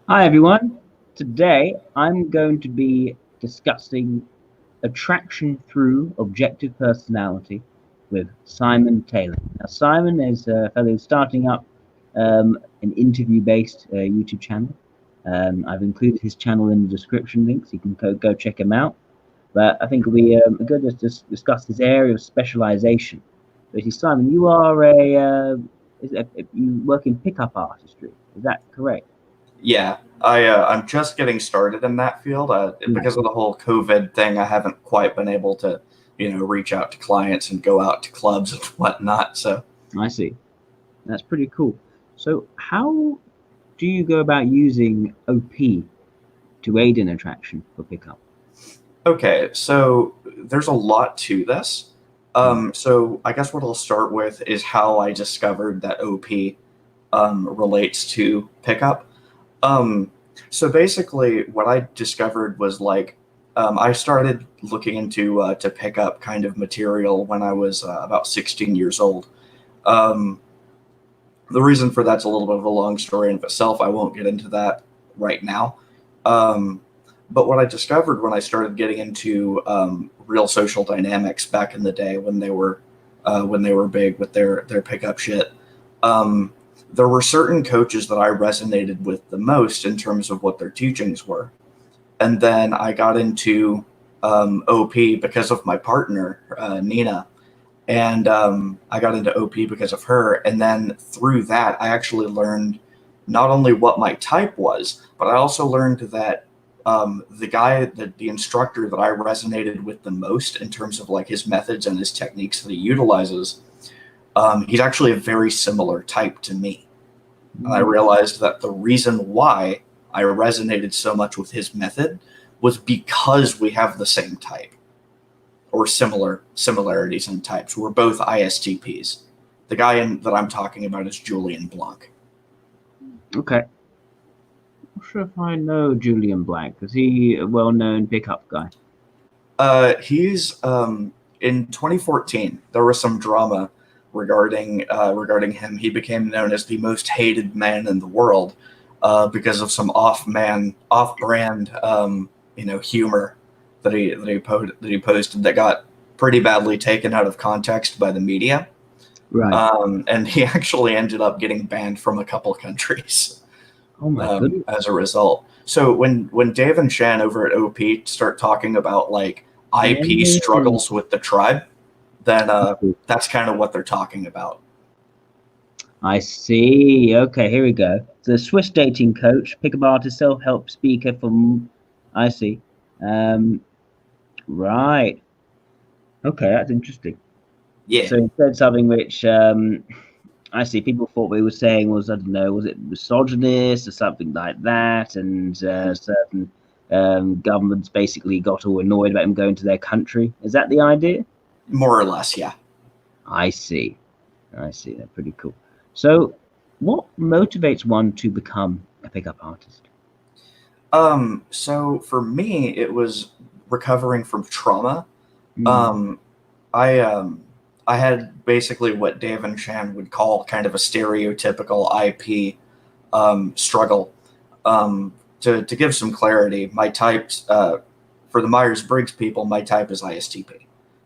Hi everyone. Today I'm going to be discussing attraction through objective personality with Simon Taylor. Now, Simon is a fellow who's starting up an interview-based YouTube channel. I've included his channel in the description link, so you can go check him out. But I think it'll be good to just discuss this area of specialization. Basically, Simon, you are you work in pickup artistry. Is that correct? Yeah, I'm just getting started in that field. Right. Because of the whole COVID thing, I haven't quite been able to, reach out to clients and go out to clubs and whatnot. So, I see. That's pretty cool. So, how do you go about using OP to aid in attraction for pickup? okay, so there's a lot to this. Mm. So I guess what I'll start with is how I discovered that OP relates to pickup. Um, so basically, what I discovered was I started looking into to pick up kind of material when I was about 16 years old. Um, the reason for that's a little bit of a long story in of itself. I won't get into that right now. Um, but what I discovered when I started getting into real social dynamics back in the day when they were big with their pickup shit, um, there were certain coaches that I resonated with the most in terms of what their teachings were. And then I got into OP because of my partner, Nina. And I got into OP because of her. And then through that, I actually learned not only what my type was, but I also learned that the instructor that I resonated with the most in terms of like his methods and his techniques that he utilizes, he's actually a very similar type to me. And I Mm. realized that the reason why I resonated so much with his method was because we have the same type or similarities in types. We're both ISTPs. The guy that I'm talking about is Julian Blanc. Okay. Not sure if I know Julian Black. Is he a well-known pickup guy? He's in 2014. There was some drama regarding him. He became known as the most hated man in the world because of some off-brand humor that he posted that got pretty badly taken out of context by the media. Right. And he actually ended up getting banned from a couple countries Oh my goodness. as a result. So when Dave and Shan over at OP start talking about like IP Mm. struggles with the tribe, then that's kind of what they're talking about. I see. Okay, here we go. The Swiss dating coach, pickup artist, self-help speaker from. I see. Um, right. Okay, that's interesting. Yeah, So instead something which I see people thought we were saying was, I don't know, was it misogynist or something like that, and certain governments basically got all annoyed about him going to their country. Is that the idea? more or less, yeah. I see. I see. That's pretty cool. So, what motivates one to become a pickup artist? So for me, it was recovering from trauma. Mm. Um, I um, I had basically what Dave and Shan would call kind of a stereotypical IP struggle. To give some clarity, my types for the Myers Briggs people, my type is ISTP,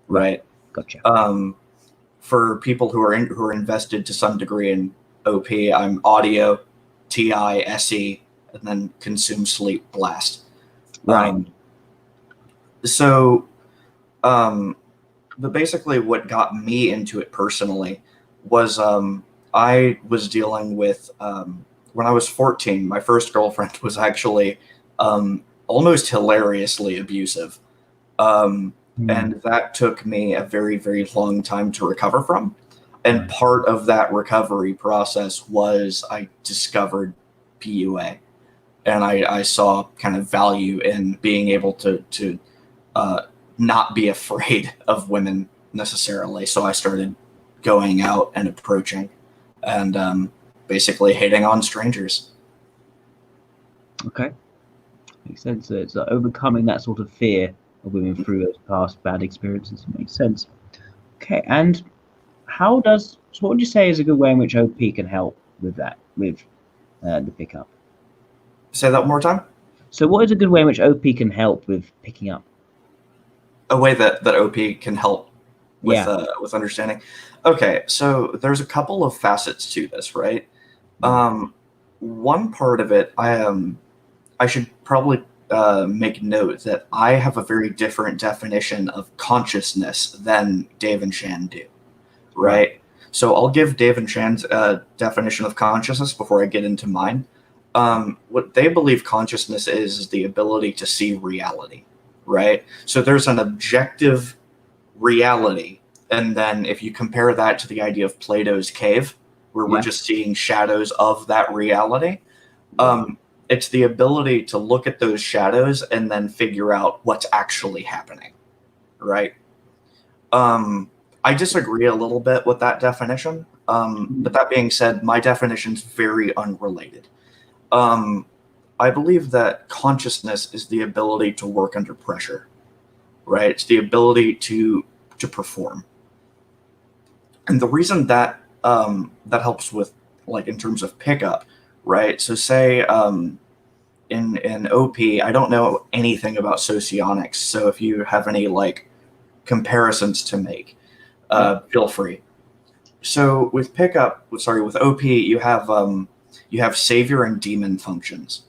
Right. right? Gotcha. Um, for people who are invested to some degree in OP, I'm audio, TI, SE, and then consume, sleep, blast. Right. Um, so, um, but basically, what got me into it personally was I was dealing with when I was 14. My first girlfriend was actually almost hilariously abusive. Mm. And that took me a very, very long time to recover from. And Right. part of that recovery process was I discovered PUA, and I saw kind of value in being able to uh, not be afraid of women necessarily. So I started going out and approaching and basically hitting on strangers. Okay. Makes sense. So it's overcoming that sort of fear of women through those past bad experiences. Makes sense. Okay. And so what would you say is a good way in which OP can help with that, with the pickup? Say that one more time. So what is a good way in which OP can help with picking up? A way that OP can help with Yeah. with understanding. Okay, so there's a couple of facets to this, right? One part of it, I should probably make note that I have a very different definition of consciousness than Dave and Shan do, right? So I'll give Dave and Shan's definition of consciousness before I get into mine. What they believe consciousness is the ability to see reality, right? So there's an objective reality, and then if you compare that to the idea of Plato's cave, where we're just seeing shadows of that reality, it's the ability to look at those shadows and then figure out what's actually happening, right? I disagree a little bit with that definition, but that being said, my definition's very unrelated. I believe that consciousness is the ability to work under pressure, right? It's the ability to perform. And the reason that that helps with, like, in terms of pickup, right? So say in OP, I don't know anything about socionics, so if you have any like comparisons to make, feel free. So with pickup, sorry, with OP, you have savior and demon functions.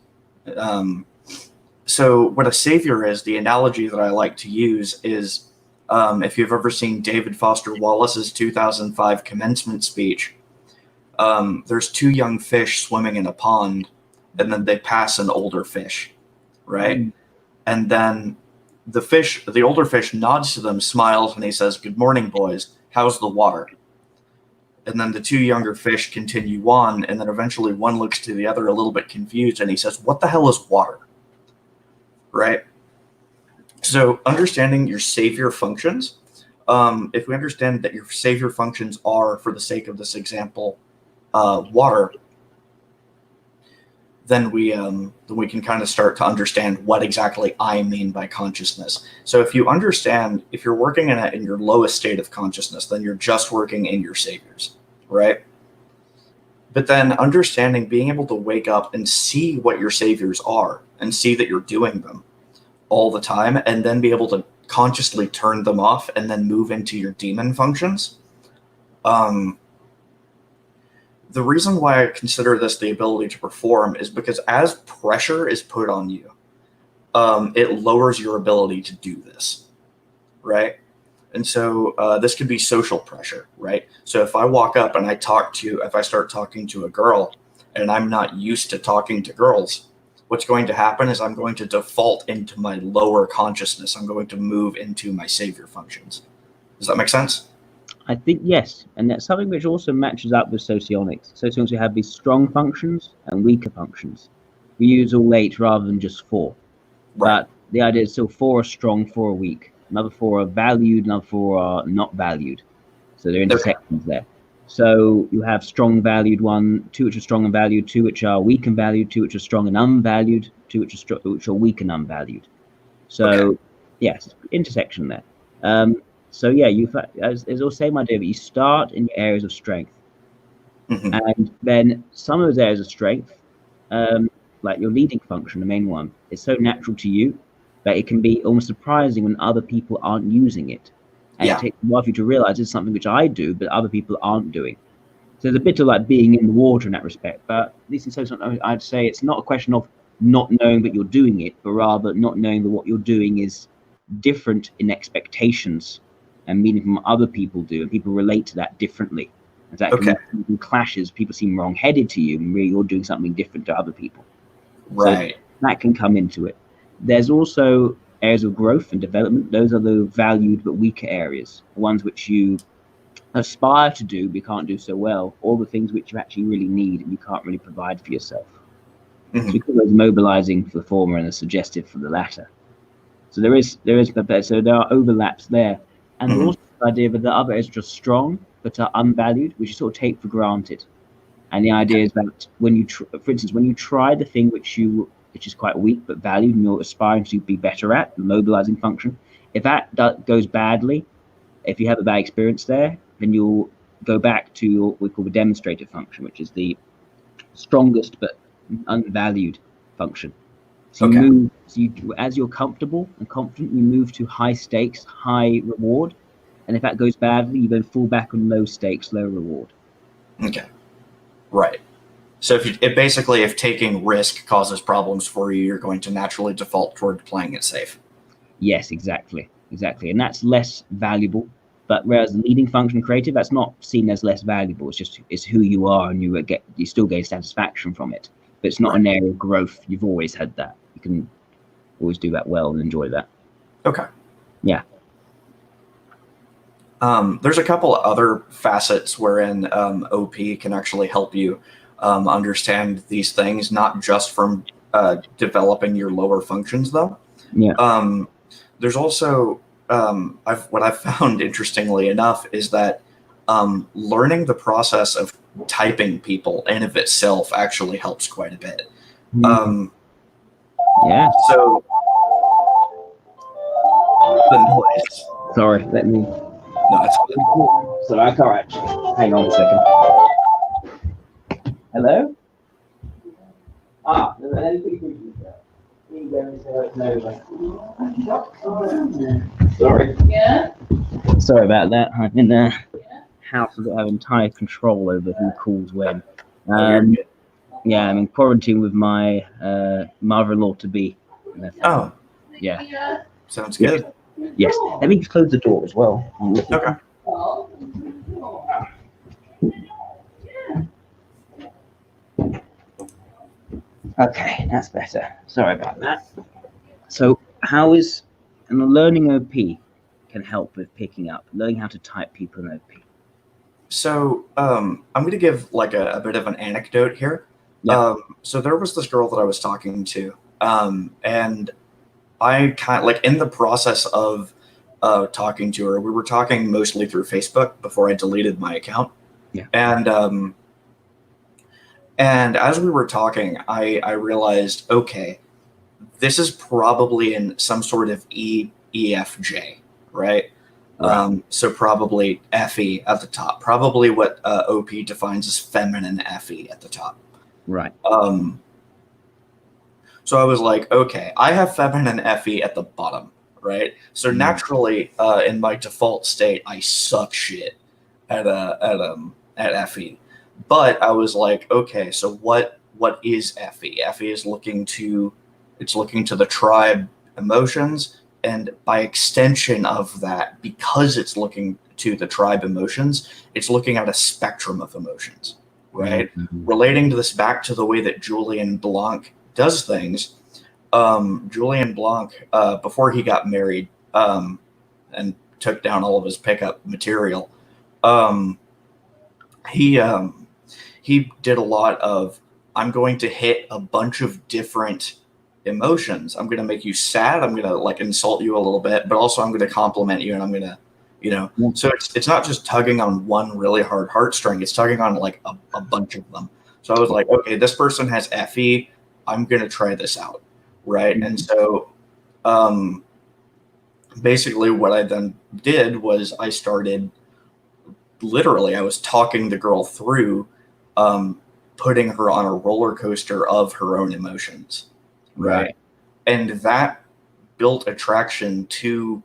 So what a savior is, the analogy that I like to use is, if you've ever seen David Foster Wallace's 2005 commencement speech, there's two young fish swimming in a pond, and then they pass an older fish, right? And then the older fish nods to them, smiles, and he says, "Good morning, boys. How's the water?" And then the two younger fish continue on, and then eventually one looks to the other a little bit confused, and he says, "What the hell is water?" Right? So understanding your savior functions, if we understand that your savior functions are, for the sake of this example, water, then we can kind of start to understand what exactly I mean by consciousness. So if you understand, if you're working in your lowest state of consciousness, then you're just working in your saviors, right? But then understanding, being able to wake up and see what your saviors are and see that you're doing them all the time, and then be able to consciously turn them off and then move into your demon functions. The reason why I consider this the ability to perform is because as pressure is put on you, it lowers your ability to do this, right? And so this could be social pressure, right? So if I walk up and if I start talking to a girl and I'm not used to talking to girls, what's going to happen is I'm going to default into my lower consciousness. I'm going to move into my savior functions. Does that make sense? I think yes, and that's something which also matches up with socionics. Socionics, we have these strong functions and weaker functions. We use all 8 rather than just 4. Right. But the idea is still 4 are strong, 4 are weak. Another 4 are valued, another 4 are not valued. So there are intersections there. So you have strong valued 1, 2 which are strong and valued, 2 which are weak and valued, 2 which are strong and unvalued, 2 which are weak and unvalued. So yes, intersection there. So yeah, there's all the same idea, but you start in your areas of strength, and then some of those areas of strength, like your leading function, the main one, is so natural to you that it can be almost surprising when other people aren't using it, and it takes a while for you to realize it's something which I do, but other people aren't doing. So there's a bit of like being in the water in that respect, but at least in social, I'd say it's not a question of not knowing that you're doing it, but rather not knowing that what you're doing is different in expectations and meaning from what other people do, and people relate to that differently. And that can clashes. People seem wrong-headed to you, and really you're doing something different to other people. Right. So that can come into it. There's also areas of growth and development. Those are the valued but weaker areas, the ones which you aspire to do but you can't do so well, or the things which you actually really need and you can't really provide for yourself. So we call those mobilizing for the former and the suggestive for the latter. So there are overlaps there. And also the idea that the other is just strong but are unvalued, which you sort of take for granted. And the idea is that when you, for instance, when you try the thing which is quite weak but valued and you're aspiring to be better at, the mobilizing function, if that goes badly, if you have a bad experience there, then you'll go back to what we call the demonstrative function, which is the strongest but unvalued function. So you move, as you're comfortable and confident, you move to high stakes, high reward. And if that goes badly, you then fall back on low stakes, low reward. Okay. Right. So if taking risk causes problems for you, you're going to naturally default toward playing it safe. Yes, exactly. And that's less valuable. But whereas the leading function creative, that's not seen as less valuable. It's who you are, and you still gain satisfaction from it. But it's not an area of growth. You've always had that. You can always do that well and enjoy that. Okay. Yeah. There's a couple of other facets wherein OP can actually help you understand these things, not just from developing your lower functions, though. Yeah. There's also what I've found, interestingly enough, is that learning the process of typing people in of itself actually helps quite a bit. Yeah. So the noise. Sorry, let me. No, it's good. So I can't actually. Hang on a second. Hello? Sorry. Yeah. Sorry about that. I'm in the house that have entire control over who calls when. Yeah, I'm in quarantine with my mother-in-law to be. Oh. Yeah. Sounds good. Yes. Let me close the door as well. Okay. Okay, that's better. Sorry about that. So, how is learning OP can help with picking up, learning how to type people in OP? So, I'm going to give like a bit of an anecdote here. Yeah. So there was this girl that I was talking to, and I kind of like in the process of talking to her, we were talking mostly through Facebook before I deleted my account. Yeah. And as we were talking, I realized, okay, this is probably in some sort of EFJ, right? So probably FE at the top, probably what OP defines as feminine FE at the top. Right. So I was like, okay, I have feminine FE at the bottom, right? So naturally, in my default state, I suck shit at FE. But I was like, okay, so what is FE? FE is looking to the tribe emotions, and by extension of that, because it's looking to the tribe emotions, it's looking at a spectrum of emotions, right? Relating to this back to the way that Julian Blanc does things. Julian Blanc, before he got married and took down all of his pickup material, he did a lot of, I'm going to hit a bunch of different emotions. I'm going to make you sad. I'm going to like insult you a little bit, but also I'm going to compliment you, and I'm going to, so it's not just tugging on one really hard heartstring. It's tugging on like a bunch of them. So I was like, okay, this person has FE. I'm going to try this out. Right. And so basically what I then did was I was talking the girl through putting her on a roller coaster of her own emotions. Right. And that built attraction to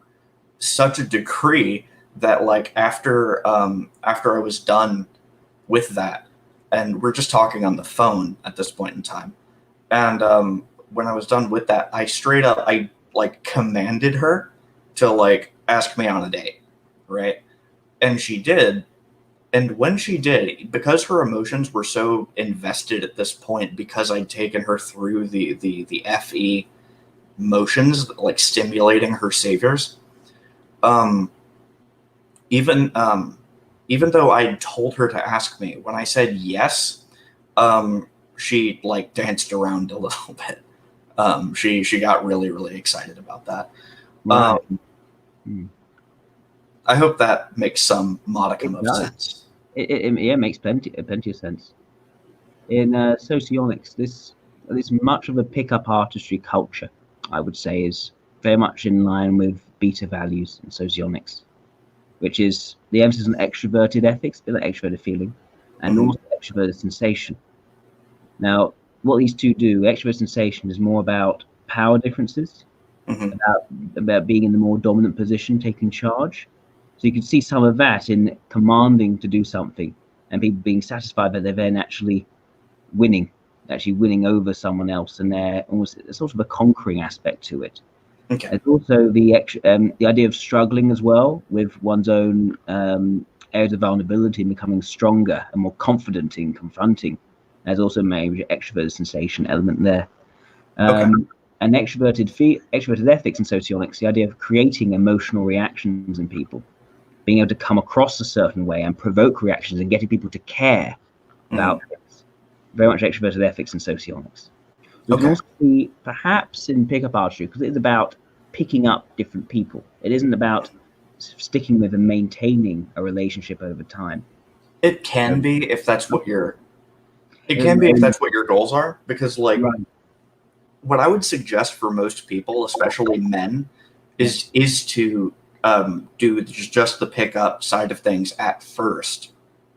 such a degree that like after I was done with that, and we're just talking on the phone at this point in time, and when I was done with that, I like commanded her to like ask me on a date, right? And she did. And when she did, because her emotions were so invested at this point, because I'd taken her through the FE motions, like stimulating her saviors, even though I told her to ask me, when I said yes, she like danced around a little bit. She got really, really excited about that. Right. I hope that makes some modicum of sense. It makes plenty of sense. In socionics, this much of a pickup artistry culture, I would say, is very much in line with beta values in socionics, which is the emphasis on extroverted ethics, extroverted feeling, and also extroverted sensation. Now, what these two do, extrovert sensation is more about power differences, Mhm. about being in the more dominant position, taking charge. So you can see some of that in commanding to do something and people being satisfied that they're then actually winning over someone else, and they're almost sort of a conquering aspect to it. Okay. There's also the idea of struggling as well with one's own areas of vulnerability and becoming stronger and more confident in confronting. There's also a major extroverted sensation element there. Okay. And extroverted ethics and socionics, the idea of creating emotional reactions in people, being able to come across a certain way and provoke reactions and getting people to care Mhm. about things. Very much extroverted ethics and socionics. We can Okay. also see perhaps in pickup archery, because it's about picking up different people. It isn't about sticking with and maintaining a relationship over time. It can Um, be if that's what your and- goals are, because like right. what I would suggest for most people, especially men, Yeah. is to do just the pickup side of things at first,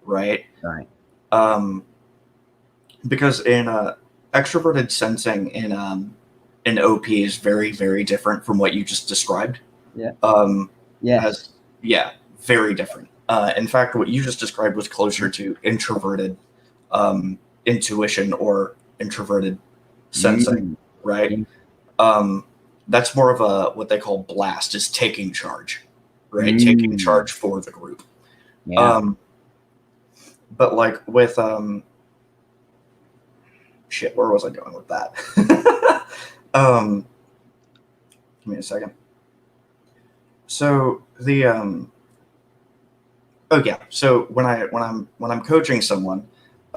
right? Right. Um, because in extroverted sensing in OP is very very different from what you just described. Yeah. Um, Yes. as yeah, very different. In fact, what you just described was closer to introverted intuition or introverted sensing, Mm. right? Yeah. Um, that's more of a what they call blast, is taking charge, right? Taking Mm. charge for the group. Yeah. Um, but like with shit, where was I going with that? Give me a second. So the oh yeah, so when I'm coaching someone,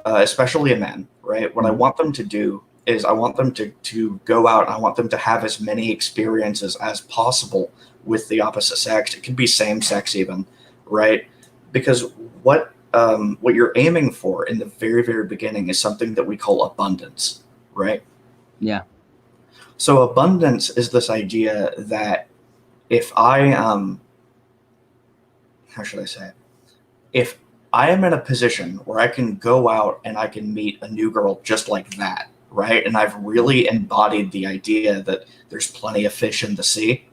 especially a man, right? What I Mm. want them to do is I want them to go out. And I want them to have as many experiences as possible with the opposite sex. It could be same sex even, right? Because what you're aiming for in the very very beginning is something that we call abundance, right? Yeah. So abundance is this idea that if I how should I say it? If I am in a position where I can go out and I can meet a new girl just like that, right? And I've really embodied the idea that there's plenty of fish in the sea,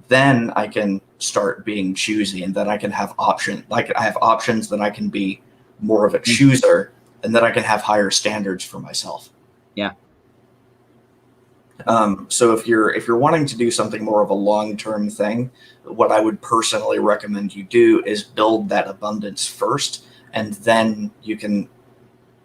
then I can start being choosy, and then I can have options. Like I have options, then I can be more of a Mm. chooser, and then I can have higher standards for myself. Yeah. So if you're wanting to do something more of a long term thing, what I would personally recommend you do is build that abundance first, and then you can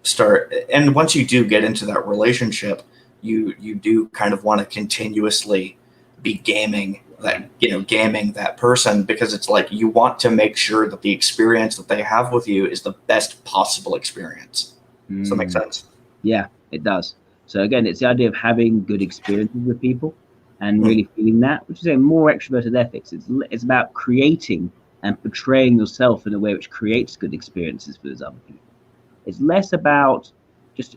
start. And once you do get into that relationship, you do kind of want to continuously be gaming that person, because it's like you want to make sure that the experience that they have with you is the best possible experience. Does that make Mm. sense? Yeah, it does. So again, it's the idea of having good experiences with people and Hmm. really feeling that, which is a more extroverted ethics. It's about creating and portraying yourself in a way which creates good experiences for those other people. It's less about just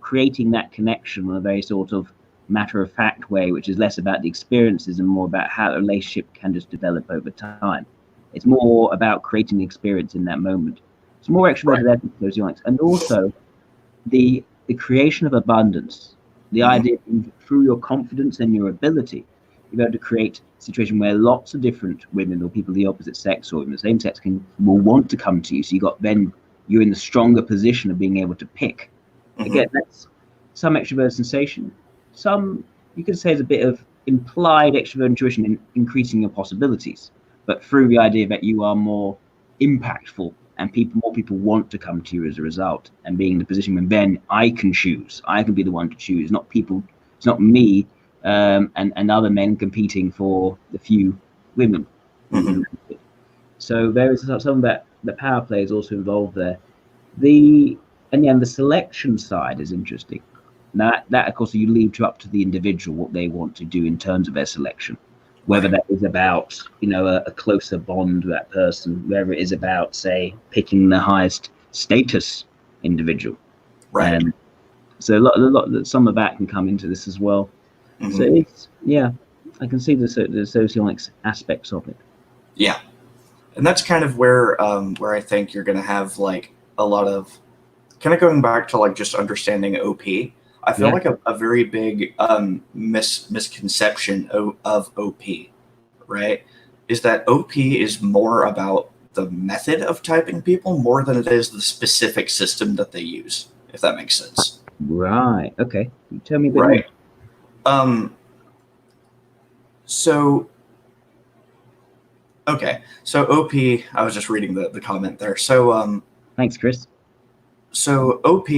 creating that connection in a very sort of matter of fact way, which is less about the experiences and more about how a relationship can just develop over time. It's more about creating the experience in that moment. It's more Right. extroverted ethics, those youngs, and also the creation of abundance, the Hmm. idea through your confidence and your ability, you're able to create a situation where lots of different women or people of the opposite sex or even the same sex will want to come to you. So you're in the stronger position of being able to pick. Hmm. Again, that's some extrovert sensation. Some you could say is a bit of implied extrovert intuition in increasing your possibilities, but through the idea that you are more impactful and more people want to come to you as a result, and being in the position when then I can choose, I can be the one to choose, not people, it's not me and other men competing for the few women. Hmm. So there is some of that the power play is also involved there. The the selection side is interesting. That of course you leave to up to the individual what they want to do in terms of their selection, whether Right. that is about a closer bond with that person, whether it is about say picking the highest status individual, Right. and so some of that can come into this as well. So Hmm. it's I can see the socionics aspects of it. Yeah. And that's kind of where I think you're going to have like a lot of kind of going back to like just understanding OP. I feel Yeah. like a very big misconception of OP, right, is that OP is more about the method of typing people more than it is the specific system that they use, if that makes sense. Right. Okay. Tell me a bit more. Right. Um, so, okay. So OP, I was just reading the comment there. Thanks, Chris. So OP,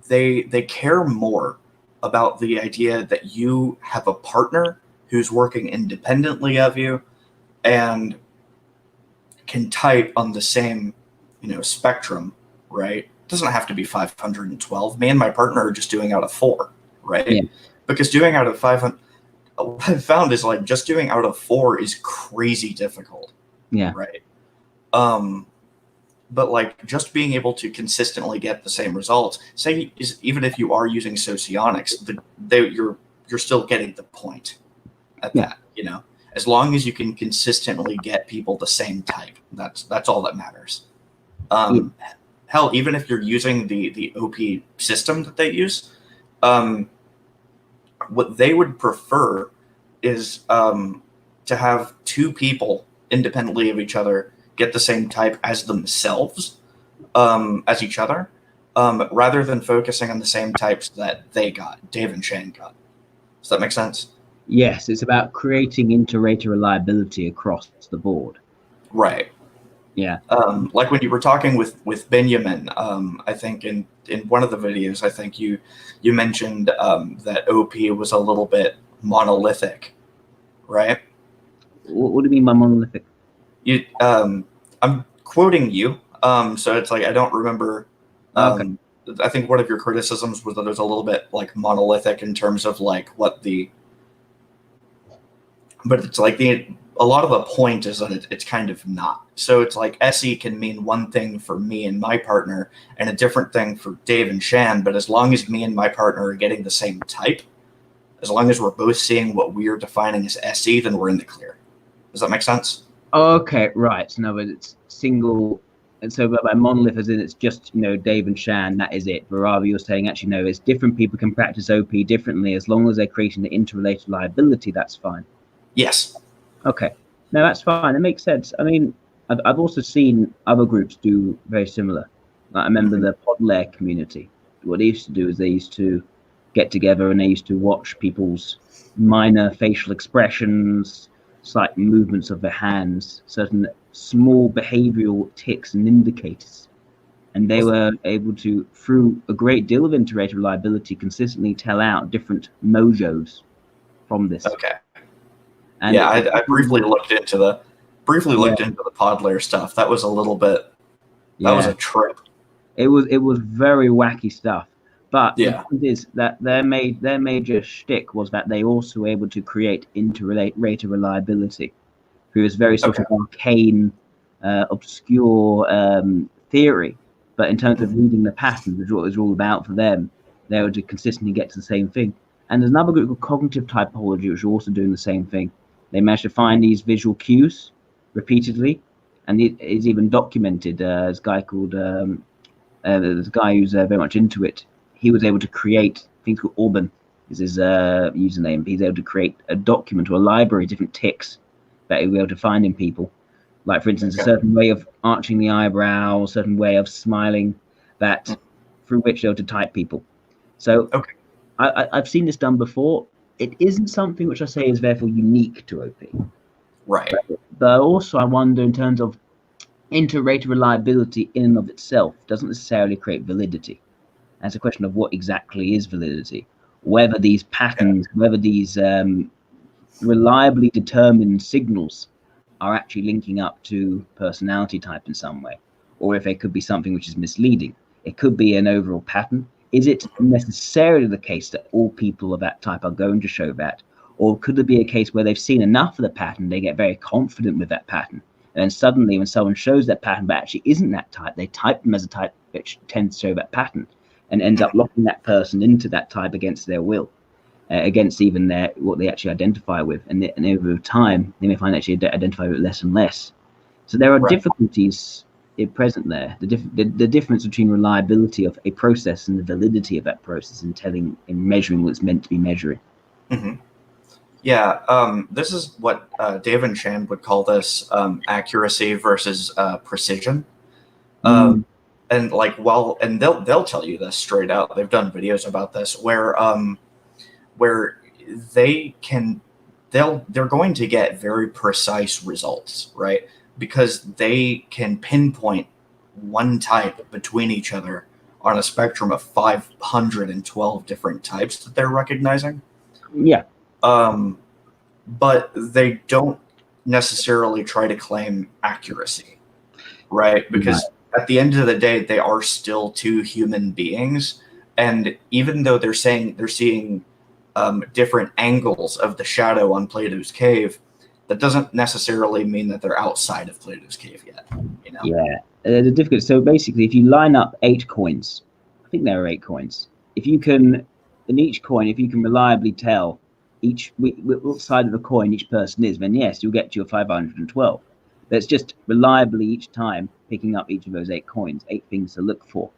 they care more about the idea that you have a partner who's working independently of you and can type on the same, spectrum, right? It doesn't have to be 512. Me and my partner are just doing out of 4, right? Yeah. Because doing out of 500, what I've found is like just doing out of 4 is crazy difficult. Yeah. Right. But like just being able to consistently get the same results, say even if you are using Socionics, you're still getting the point at Yeah. that, as long as you can consistently get people the same type, that's all that matters. Hell, even if you're using the OP system that they use, what they would prefer is to have 2 people independently of each other get the same type as themselves, as each other, rather than focusing on the same types that Dave and Shane got. Does that make sense? Yes, it's about creating inter-rater reliability across the board. Right. Yeah. Like when you were talking with Benjamin, I think in one of the videos, I think you mentioned that OP was a little bit monolithic, right? What do you mean by monolithic? I'm quoting you, so it's like I don't remember. Okay. I think one of your criticisms was that it was a little bit like monolithic in terms of like but it's like a lot of the point is that it's kind of not. So it's like SE can mean one thing for me and my partner and a different thing for Dave and Shan, but as long as me and my partner are getting the same type, as long as we're both seeing what we're defining as SE, then we're in the clear. Does that make sense? Okay, right. So no, but it's single, and so by monolith as in it's just Dave and Shan. That is it. But rather, you're saying actually no, it's different people can practice OP differently as long as they're creating the interrelated liability. That's fine. Yes. Okay. No, that's fine. It makes sense. I mean, I've also seen other groups do very similar. Like, I remember the Podlair community. What they used to do is they used to get together and they used to watch people's minor facial expressions, slight movements of their hands, certain small behavioral tics and indicators. And they were able to, through a great deal of inter-rater reliability, consistently tell out different mojos from this. Okay. And yeah, I briefly looked into the Podlair stuff. That was a little bit. That was a trip. It was very wacky stuff. But yeah. The point is that their major shtick was that they also were able to create inter-rater reliability through this very sort of arcane, obscure theory. But in terms of reading the patterns, which is what it was all about for them, they were to consistently get to the same thing. And there's another group called cognitive typology, which are also doing the same thing. They managed to find these visual cues repeatedly, and it is even documented. There's a guy called there's a guy who's very much into it. He was able to create, I think it's called Orban is his username. He's able to create a document or a library of different tics that he'll be able to find in people. Like, for instance, a certain way of arching the eyebrow, a certain way of smiling, that through which they're able to type people. So I've seen this done before. It isn't something which I say is therefore unique to OP. Right. But also I wonder in terms of inter-rater reliability in and of itself doesn't necessarily create validity. That's a question of what exactly is validity. Whether these patterns, whether these reliably determined signals are actually linking up to personality type in some way, or if it could be something which is misleading. It could be an overall pattern. Is it necessarily the case that all people of that type are going to show that? Or could it be a case where they've seen enough of the pattern, they get very confident with that pattern, and then suddenly when someone shows that pattern but actually isn't that type, they type them as a type which tends to show that pattern, and ends up locking that person into that type against their will, against even what they actually identify with. And over time, they may find actually identify with less and less. So there are difficulties present there. The difference between reliability of a process and the validity of that process in measuring what it's meant to be measuring. Mm-hmm. Yeah, this is what Dave and Chan would call this accuracy versus precision. And like, and they'll tell you this straight out. They've done videos about this where they're going to get very precise results, right? Because they can pinpoint one type between each other on a spectrum of 512 different types that they're recognizing. Yeah. But they don't necessarily try to claim accuracy, right? Because at the end of the day, they are still two human beings. And even though they're seeing different angles of the shadow on Plato's cave, that doesn't necessarily mean that they're outside of Plato's cave yet. You know? Yeah. The difficult. So basically, if you line up 8 coins, I think there are 8 coins. If you can, in each coin, if you can reliably tell what side of the coin each person is, then yes, you'll get to your 512. That's just reliably each time picking up each of those 8 coins, 8 things to look for.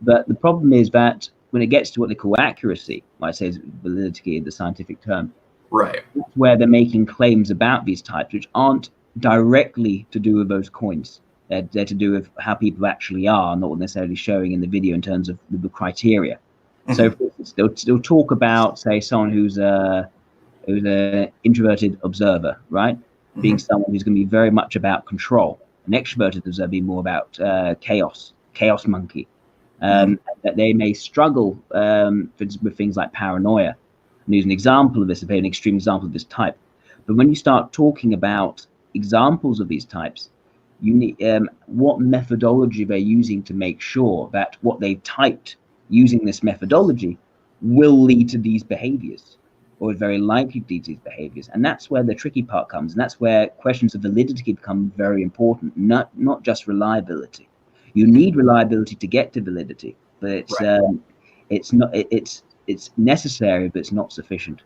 But the problem is that when it gets to what they call accuracy, I say is validity, the scientific term, right? That's where they're making claims about these types, which aren't directly to do with those coins. They're to do with how people actually are, not necessarily showing in the video in terms of the criteria. Mm-hmm. So, for instance, they'll talk about, say, someone who's an introverted observer, right? Mm-hmm. Being someone who's going to be very much about control. An extroverted observer being more about chaos monkey. That they may struggle with things like paranoia. And use an example of this, an extreme example of this type. But when you start talking about examples of these types, you need what methodology they're using to make sure that what they've typed using this methodology will lead to these behaviors, or is very likely to lead to these behaviors. And that's where the tricky part comes, and that's where questions of validity become very important, not just reliability. You need reliability to get to validity, but it's not. It's necessary, but it's not sufficient.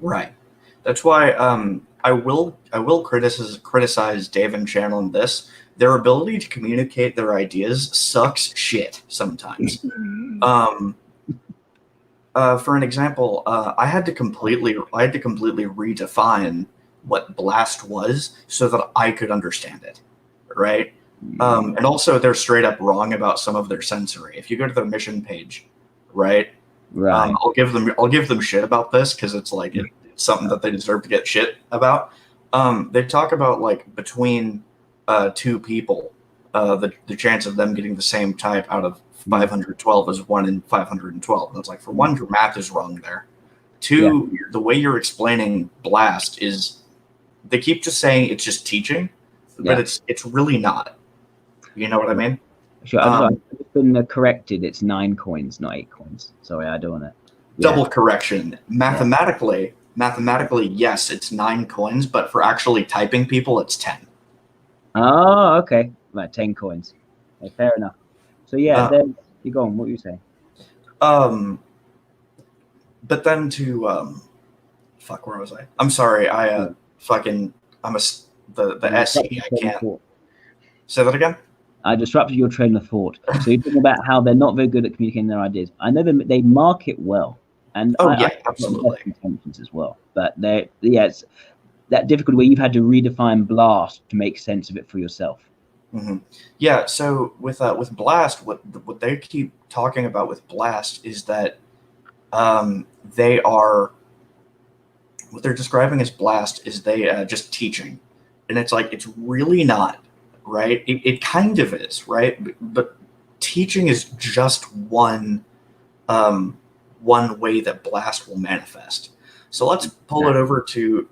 Right. That's why I will criticize Dave and Chan on this. Their ability to communicate their ideas sucks shit sometimes. For an example, I had to completely redefine what blast was so that I could understand it. Right. And also, they're straight up wrong about some of their sensory. If you go to their mission page, right? I'll give them shit about this because it's like it's something that they deserve to get shit about. They talk about like between 2 people, the chance of them getting the same type out of 512 is 1 in 512. And it's like, for one, your math is wrong there. 2, the way you're explaining blast is they keep just saying it's just teaching, but it's really not. You know what I mean? Sure. I've been corrected. It's 9 coins, not 8 coins. Sorry, I don't want to. Double correction. Mathematically, yes, it's 9 coins, but for actually typing people, it's 10. Oh, okay. Right, 10 coins. Okay, fair enough. So then you go on. What were you saying? But then to fuck, where was I? I'm sorry. I'm the SE. I can't. Say that again. I disrupted your train of thought. So you're talking about how they're not very good at communicating their ideas. I know they market well, and absolutely intentions as well. But it's that difficult where you've had to redefine blast to make sense of it for yourself. Mm-hmm. Yeah. So with blast, what they keep talking about with blast is that they are what they're describing as blast is they just teaching, and it's like it's really not. Right? It kind of is, right? But teaching is just one way that blast will manifest. So let's pull it over to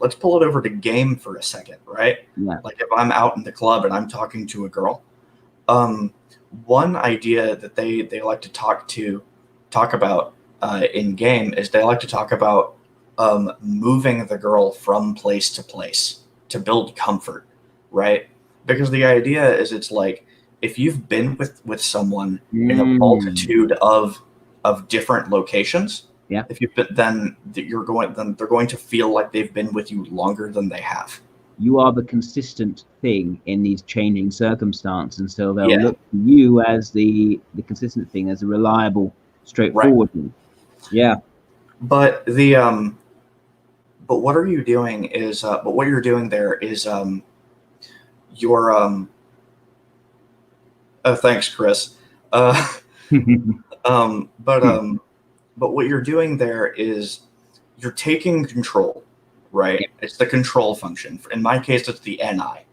game for a second, right? Yeah. Like if I'm out in the club and I'm talking to a girl, one idea that they like to talk about in game is they like to talk about moving the girl from place to place to build comfort, right? Because the idea is it's like if you've been with someone in a multitude of different locations, if you've been, then they're going to feel like they've been with you longer than they have. you are the consistent thing in these changing circumstances, and so they'll Yeah. look to you as the consistent thing, as a reliable, Right. straightforward thing. Yeah. But but what are you doing is but what you're doing there is you're oh, thanks, Chris. Uh, um, but um, but what you're doing there is you're taking control, right? It's the control function. In my case, it's the NI.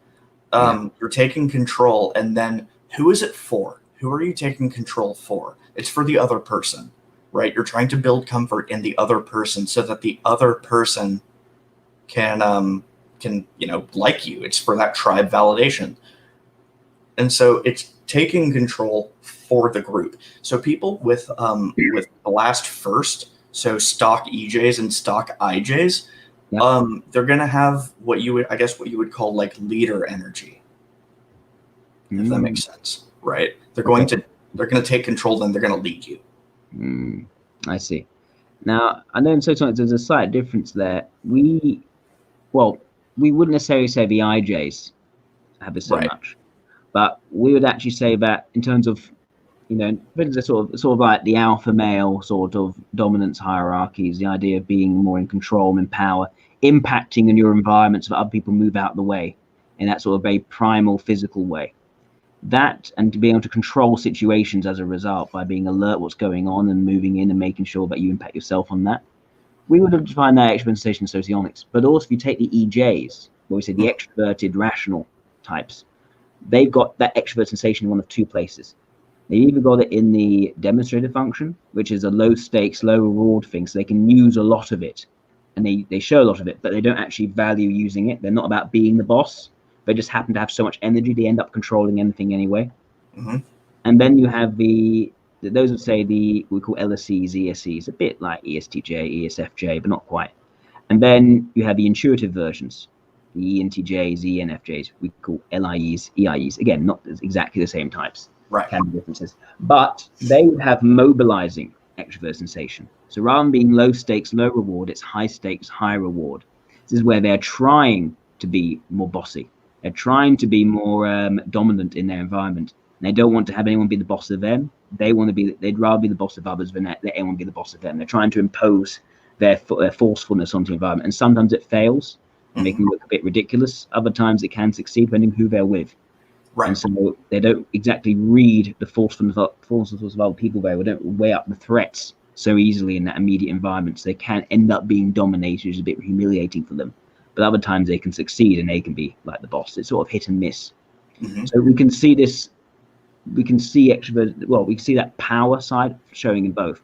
You're taking control, and then who is it for? Who are you taking control for? It's for the other person, right? You're trying to build comfort in the other person so that the other person can like you. It's for that tribe validation. And so it's taking control for the group. So people with blast first, so stock EJs and stock IJs, they're gonna have what you would call like leader energy. If that makes sense, right? They're going to take control, then they're gonna lead you. I see. Now I know in Socionics there's a slight difference there. We wouldn't necessarily say the IJs have this so much, but we would actually say that in terms of, sort of like the alpha male sort of dominance hierarchies, the idea of being more in control and power, impacting in your environment so that other people move out of the way in that sort of very primal physical way. That, and to be able to control situations as a result by being alert what's going on and moving in and making sure that you impact yourself on that. We would have defined that extroverted sensation socionics. But also if you take the EJs, where we say the extroverted rational types, they've got that extrovert sensation in one of two places. They've either got it in the demonstrator function, which is a low stakes, low reward thing, so they can use a lot of it, and they show a lot of it, but they don't actually value using it. They're not about being the boss. They just happen to have so much energy, they end up controlling anything anyway. And then you have those would say we call LSEs, ESEs, a bit like ESTJ, ESFJ, but not quite. And then you have the intuitive versions, the ENTJs, ENFJs, we call LIEs, EIEs. Again, not exactly the same types. Can be differences. But they would have mobilizing extrovert sensation. So rather than being low stakes, low reward, it's high stakes, high reward. This is where they're trying to be more bossy. They're trying to be more dominant in their environment. And they don't want to have anyone be the boss of them. They'd rather be the boss of others than let anyone be the boss of them. They're trying to impose their forcefulness onto the environment. And sometimes it fails, making it look a bit ridiculous. Other times it can succeed, depending who they're with. And so they don't exactly read the forcefulness of other people there. They don't weigh up the threats so easily in that immediate environment. So they can end up being dominated, which is a bit humiliating for them. But other times they can succeed and they can be like the boss. It's sort of hit and miss. So we can see this. We can see extrovert. Well, we can see that power side showing in both.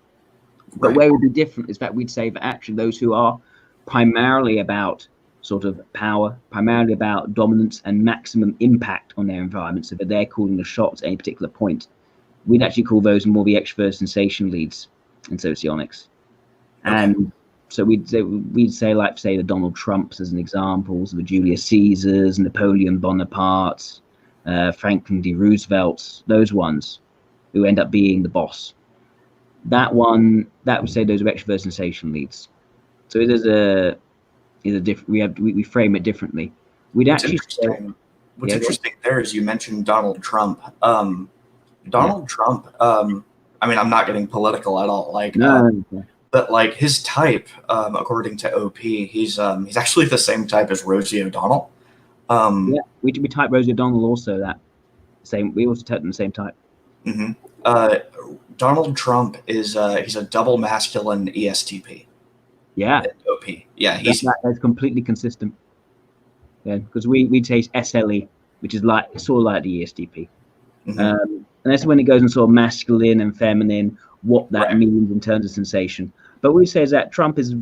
But where it would be different is that we'd say that actually those who are primarily about sort of power, primarily about dominance and maximum impact on their environment, so that they're calling the shots at any particular point, we'd actually call those more the extrovert sensation leads in socionics. And so we'd say like, say, the Donald Trumps as an example, the Julius Caesars, Napoleon Bonaparte, Franklin D. Roosevelt's, those ones who end up being the boss. That would say those are extrovert sensation leads. So there's a different. We frame it differently. What's interesting there is you mentioned Donald Trump. Donald Trump. I mean, I'm not getting political at all. But like his type, according to OP, he's actually the same type as Rosie O'Donnell. We type Rosie O'Donnell also that same. We also type them the same type. Donald Trump is he's a double masculine ESTP. OP. Yeah, that's completely consistent. Yeah, because we take SLE, which is sort of like the ESTP. And that's when it goes in sort of masculine and feminine, what that means in terms of sensation. But we say is that Trump is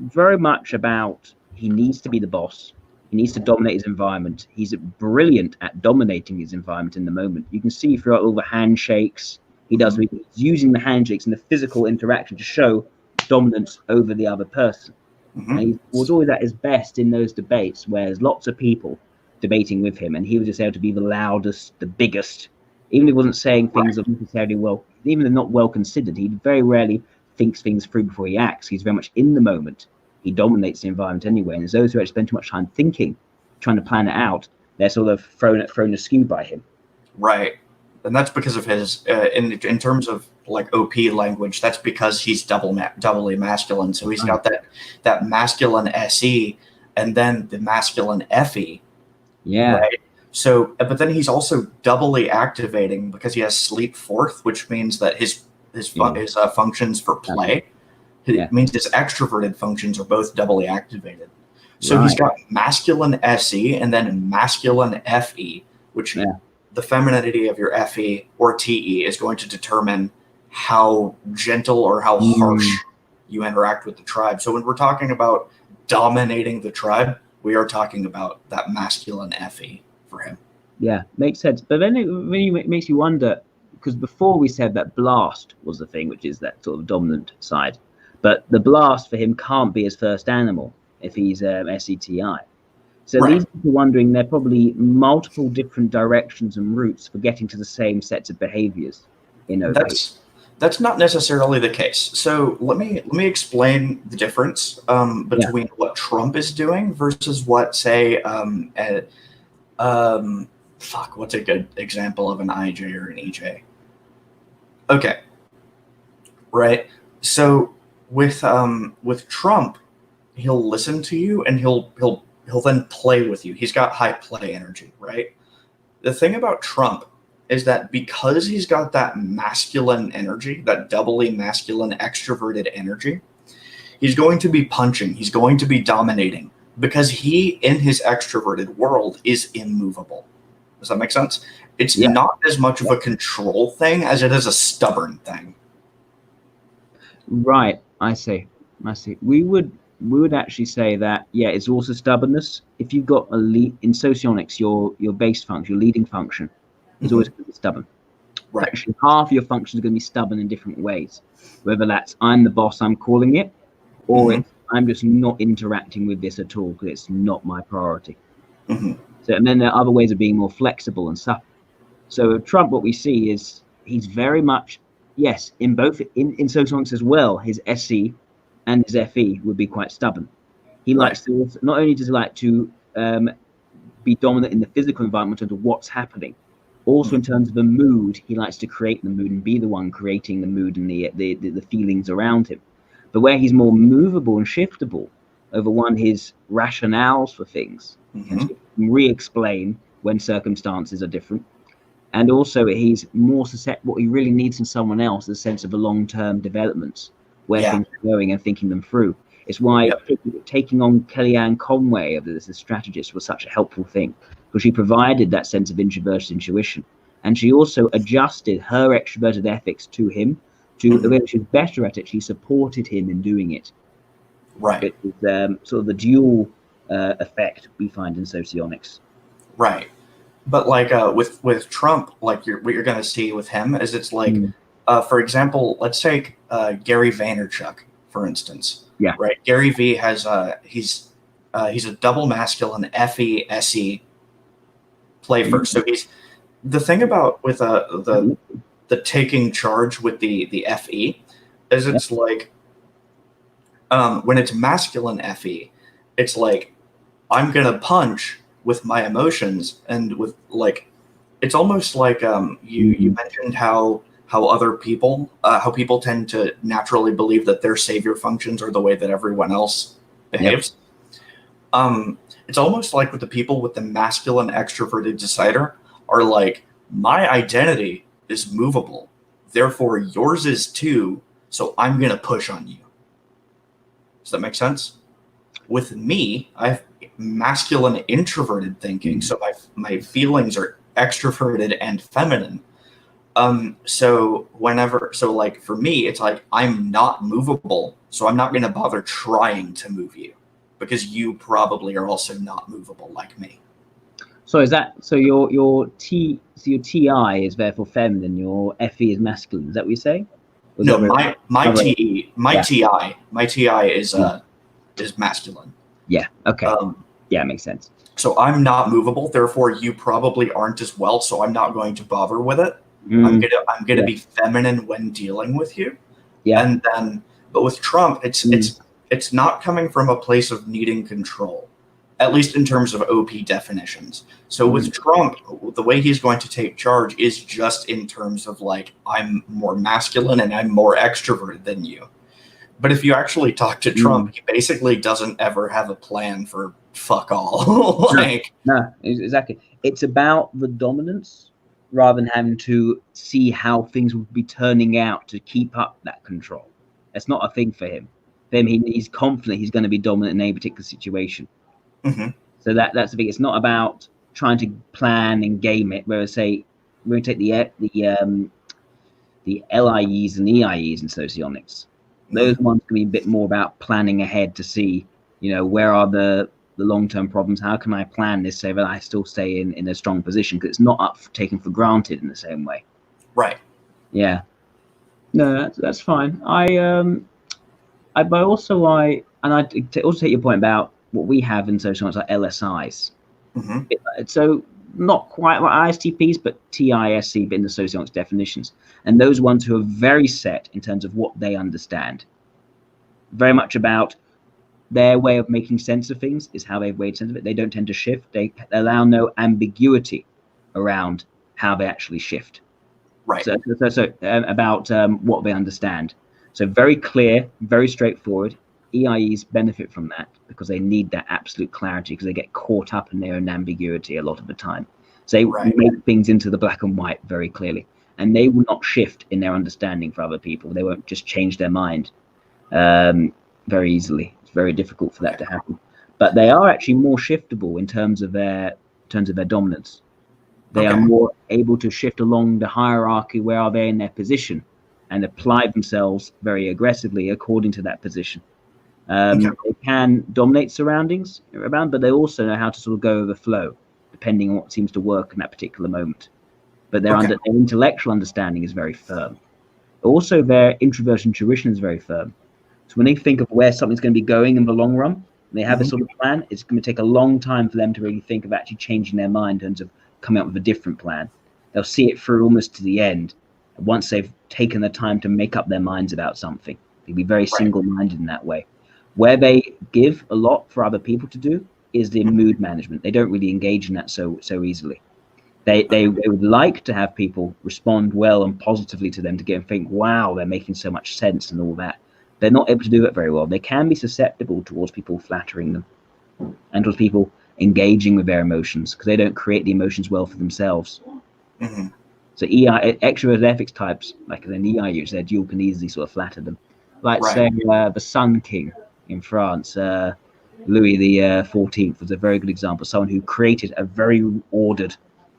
very much about, he needs to be the boss. He needs to dominate his environment. He's brilliant at dominating his environment in the moment. You can see throughout all the handshakes he does, he's using the handshakes and the physical interaction to show dominance over the other person. And he was always at his best in those debates where there's lots of people debating with him, and he was just able to be the loudest, the biggest, even if he wasn't saying things that necessarily even if they're not well considered. He very rarely thinks things through before he acts. He's very much in the moment. He dominates the environment anyway, and there's those who actually spend too much time thinking trying to plan it out, they're sort of thrown askew by him. Right. And that's because of his, in terms of like OP language, that's because he's doubly masculine. So he's got that masculine SE and then the masculine FE. Yeah. Right. So, but then he's also doubly activating because he has sleep fourth, which means that his functions for play, it means his extroverted functions are both doubly activated. So he's got masculine SE and then masculine FE, which the femininity of your FE or TE is going to determine how gentle or how harsh you interact with the tribe. So when we're talking about dominating the tribe, we are talking about that masculine FE for him. Yeah, makes sense. But then it really makes you wonder, because before we said that blast was the thing, which is that sort of dominant side. But the blast for him can't be his first animal if he's SETI. So these people wondering there are probably multiple different directions and routes for getting to the same sets of behaviors in OP. That's not necessarily the case. So let me explain the difference between what Trump is doing versus what, say, what's a good example of an IJ or an EJ? Okay, right. So with Trump, he'll listen to you and he'll then play with you. He's got high play energy, right? The thing about Trump is that because he's got that masculine energy, that doubly masculine extroverted energy, he's going to be punching, he's going to be dominating, because he, in his extroverted world, is immovable. Does that make sense? It's not as much of a control thing as it is a stubborn thing. Right, I see. We would actually say that, it's also stubbornness. If you've got a lead in socionics, your base function, your leading function, is always going to be stubborn. Right. Actually, half your function is going to be stubborn in different ways. Whether that's I'm the boss, I'm calling it, or it's I'm just not interacting with this at all because it's not my priority. So, and then there are other ways of being more flexible and stuff. So with Trump, what we see is he's very much, in both in socionics as well, his SE and his FE would be quite stubborn. He likes to, not only does he like to be dominant in the physical environment of what's happening, also in terms of the mood, he likes to create the mood and be the one creating the mood and the feelings around him. But where he's more movable and shiftable over his rationales for things, can re-explain when circumstances are different. And also he's more susceptible, he really needs in someone else a sense of a long-term development, where things are going and thinking them through. It's why taking on Kellyanne Conway as a strategist was such a helpful thing, because she provided that sense of introverted intuition. And she also adjusted her extroverted ethics to him to the way that she was better at it. She supported him in doing it. Right. It is sort of the dual effect we find in socionics. Right. But like with Trump, like what you're going to see with him is it's like, for example, let's take Gary Vaynerchuk, for instance. Yeah. Right. Gary V has he's a double masculine FE SE play first. So he's the thing about with the taking charge with the FE is it's like when it's masculine FE, it's like I'm gonna punch with my emotions and with like it's almost like you mentioned how other people how people tend to naturally believe that their savior functions are the way that everyone else behaves. It's almost like with the people with the masculine extroverted decider are like, my identity is movable, therefore yours is too, so I'm gonna push on you. Does that make sense? With me, I have masculine introverted thinking, so my feelings are extroverted and feminine. So like for me, it's like I'm not movable, so I'm not going to bother trying to move you because you probably are also not movable like me. So is that your TI is therefore feminine, your FE is masculine? Is that what you say? No, my TI is masculine. Yeah. Okay. Yeah, makes sense. So I'm not movable, therefore you probably aren't as well. So I'm not going to bother with it. I'm gonna be feminine when dealing with you. Yeah. And then, but with Trump, it's not coming from a place of needing control. at least in terms of OP definitions. So with Trump, the way he's going to take charge is just in terms of like, I'm more masculine and I'm more extroverted than you. But if you actually talk to Trump, he basically doesn't ever have a plan for fuck all. Like, no, exactly. It's about the dominance rather than having to see how things would be turning out to keep up that control. That's not a thing for him. For him, he's confident he's going to be dominant in a particular situation. So that's the thing. It's not about trying to plan and game it. Whereas, say, we're going to take the LIEs and EIEs in socionics. Those ones can be a bit more about planning ahead to see, where are the long-term problems? How can I plan this so that I still stay in a strong position? Because it's not up for taken for granted in the same way. Right. Yeah. No, that's fine. But also I also take your point about what we have in socionics like LSIs. So not quite like ISTPs, but TISC, but in the socionics definitions. And those ones who are very set in terms of what they understand. Very much about their way of making sense of things is how they've made sense of it. They don't tend to shift. They allow no ambiguity around how they actually shift. Right. So about what they understand. So very clear, very straightforward. EIEs benefit from that because they need that absolute clarity because they get caught up in their own ambiguity a lot of the time. So they make things into the black and white very clearly. And they will not shift in their understanding for other people. They won't just change their mind very easily. It's very difficult for that to happen. But they are actually more shiftable in terms of their dominance. They are more able to shift along the hierarchy. Where are they in their position? And apply themselves very aggressively according to that position. They can dominate surroundings around, but they also know how to sort of go with the flow, depending on what seems to work in that particular moment. But their intellectual understanding is very firm. Also, their introversion intuition is very firm. So when they think of where something's going to be going in the long run, they have a sort of plan. It's going to take a long time for them to really think of actually changing their mind in terms of coming up with a different plan. They'll see it through almost to the end. Once they've taken the time to make up their minds about something, they'll be very single-minded in that way. Where they give a lot for other people to do is the mood management. They don't really engage in that so easily. They would like to have people respond well and positively to them to get and think, wow, they're making so much sense and all that. They're not able to do it very well. They can be susceptible towards people flattering them and towards people engaging with their emotions because they don't create the emotions well for themselves. So extrovert ethics types, like an EIU, their dual can easily sort of flatter them. Like say the Sun King in France, Louis the 14th was a very good example. Someone who created a very ordered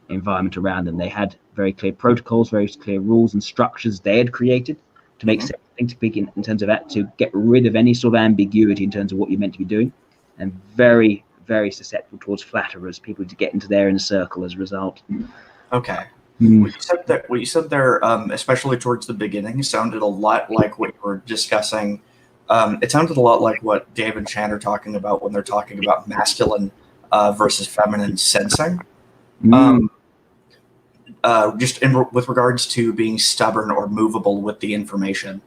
environment around them. They had very clear protocols, very clear rules and structures they had created to make things to begin in terms of that, to get rid of any sort of ambiguity in terms of what you're meant to be doing, and very, very susceptible towards flatterers, people to get into their inner circle as a result. Okay. What you said there, especially towards the beginning, sounded a lot like what you were discussing. It sounded a lot like what Dave and Chan are talking about when they're talking about masculine versus feminine sensing. With regards to being stubborn or movable with the information.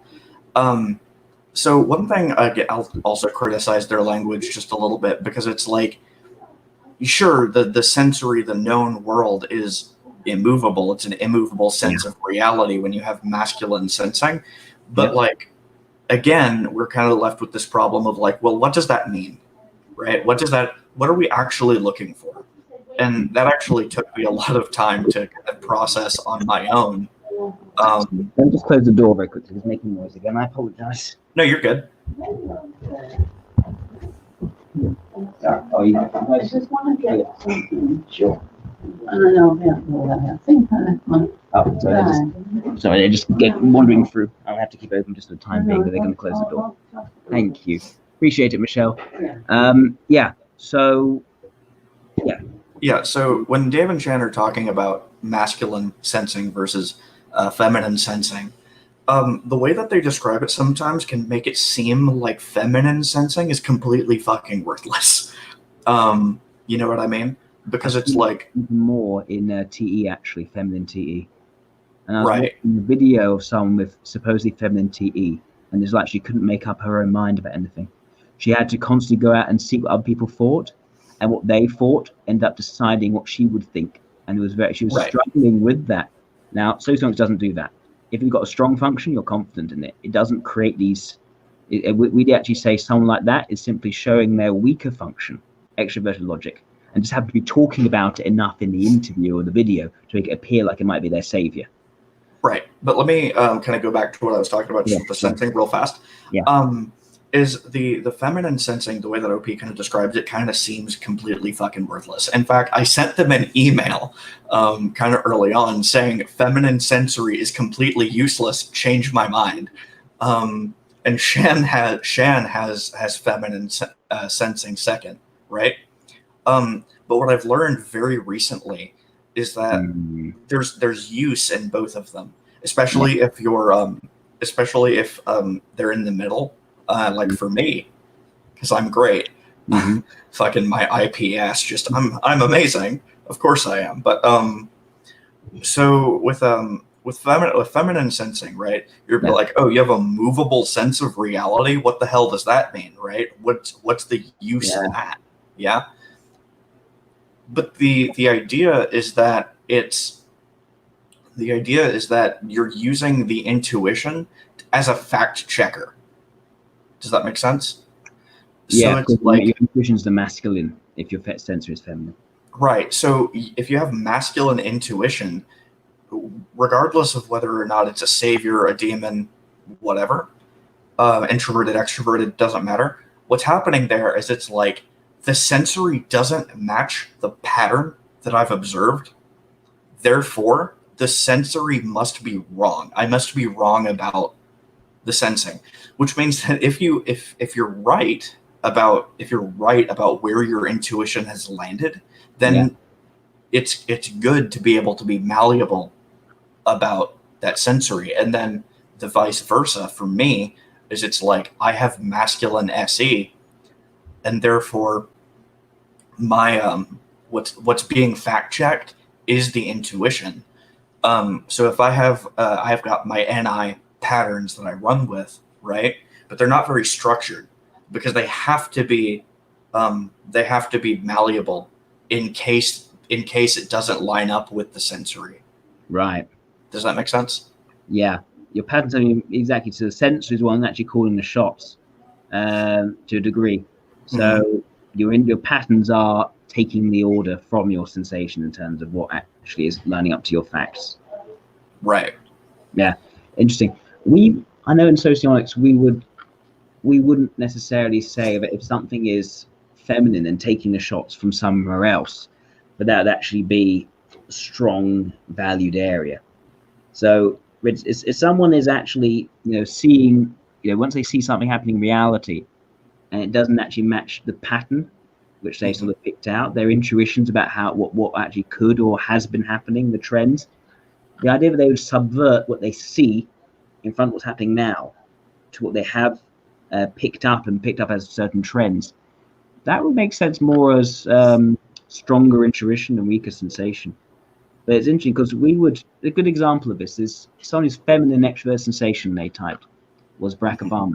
So one thing I'll also criticize their language just a little bit because it's like, sure, the sensory, the known world is immovable. It's an immovable sense of reality when you have masculine sensing. But like, again, we're kind of left with this problem of like, well, what does that mean? Right? What are we actually looking for? And that actually took me a lot of time to kind of process on my own. Let me just close the door very quickly. It's making noise again. I apologize. No, you're good. Oh, you I just want to get something. Sure. I don't know. I think I left my sorry, I just get wandering through. I'll have to keep open just for the time being, but they're going to close the door. Thank you. Appreciate it, Michelle. So when Dave and Chan are talking about masculine sensing versus feminine sensing, the way that they describe it sometimes can make it seem like feminine sensing is completely fucking worthless. You know what I mean? Because it's like more in TE, actually, feminine TE. And I was watching a video of someone with supposedly feminine TE, and it's like she couldn't make up her own mind about anything. She had to constantly go out and see what other people thought, and what they thought, end up deciding what she would think. And she was Right. struggling with that. Now, socionics doesn't do that. If you've got a strong function, you're confident in it. It doesn't create these. We'd actually say someone like that is simply showing their weaker function, extroverted logic, and just have to be talking about it enough in the interview or the video to make it appear like it might be their savior. Right. But let me kind of go back to what I was talking about, just with the sensing real fast. Yeah. Is the feminine sensing, the way that OP kind of describes it, kind of seems completely fucking worthless. In fact, I sent them an email kind of early on saying feminine sensory is completely useless. Change my mind. And Shan has feminine sensing second, right? But what I've learned very recently is that there's use in both of them, especially if you're they're in the middle. Like for me, because I'm great. Fucking my IPS, just I'm amazing. Of course I am. But so with feminine sensing, right? You're like, oh, you have a movable sense of reality. What the hell does that mean, right? What's the use in that? Yeah. But the idea is that you're using the intuition as a fact checker. Does that make sense? Yeah, so it's like your intuition is the masculine if your sensor is feminine. Right. So if you have masculine intuition, regardless of whether or not it's a savior, a demon, whatever, introverted, extroverted, doesn't matter. What's happening there is it's like the sensory doesn't match the pattern that I've observed. Therefore, the sensory must be wrong. I must be wrong about the sensing, which means that if you're right about where your intuition has landed, then it's good to be able to be malleable about that sensory. And then the vice versa for me is it's like I have masculine SE, and therefore my what's being fact checked is the intuition. So if I've got my NI patterns that I run with, right? But they're not very structured because they have to be malleable in case it doesn't line up with the sensory. Right. Does that make sense? Yeah. Your patterns are exactly, so the sensory is one actually calling the shots to a degree. So your patterns are taking the order from your sensation in terms of what actually is lining up to your facts. Right. Yeah. Interesting. I know in socionics we wouldn't necessarily say that if something is feminine and taking the shots from somewhere else, but that would actually be a strong valued area. So if someone is actually seeing, once they see something happening in reality and it doesn't actually match the pattern which they sort of picked out, their intuitions about what actually could or has been happening, the trends, the idea that they would subvert what they see in front of what's happening now to what they have picked up as certain trends, that would make sense more as stronger intuition and weaker sensation. But it's interesting because a good example of this is someone who's feminine extrovert sensation they typed was Barack Obama.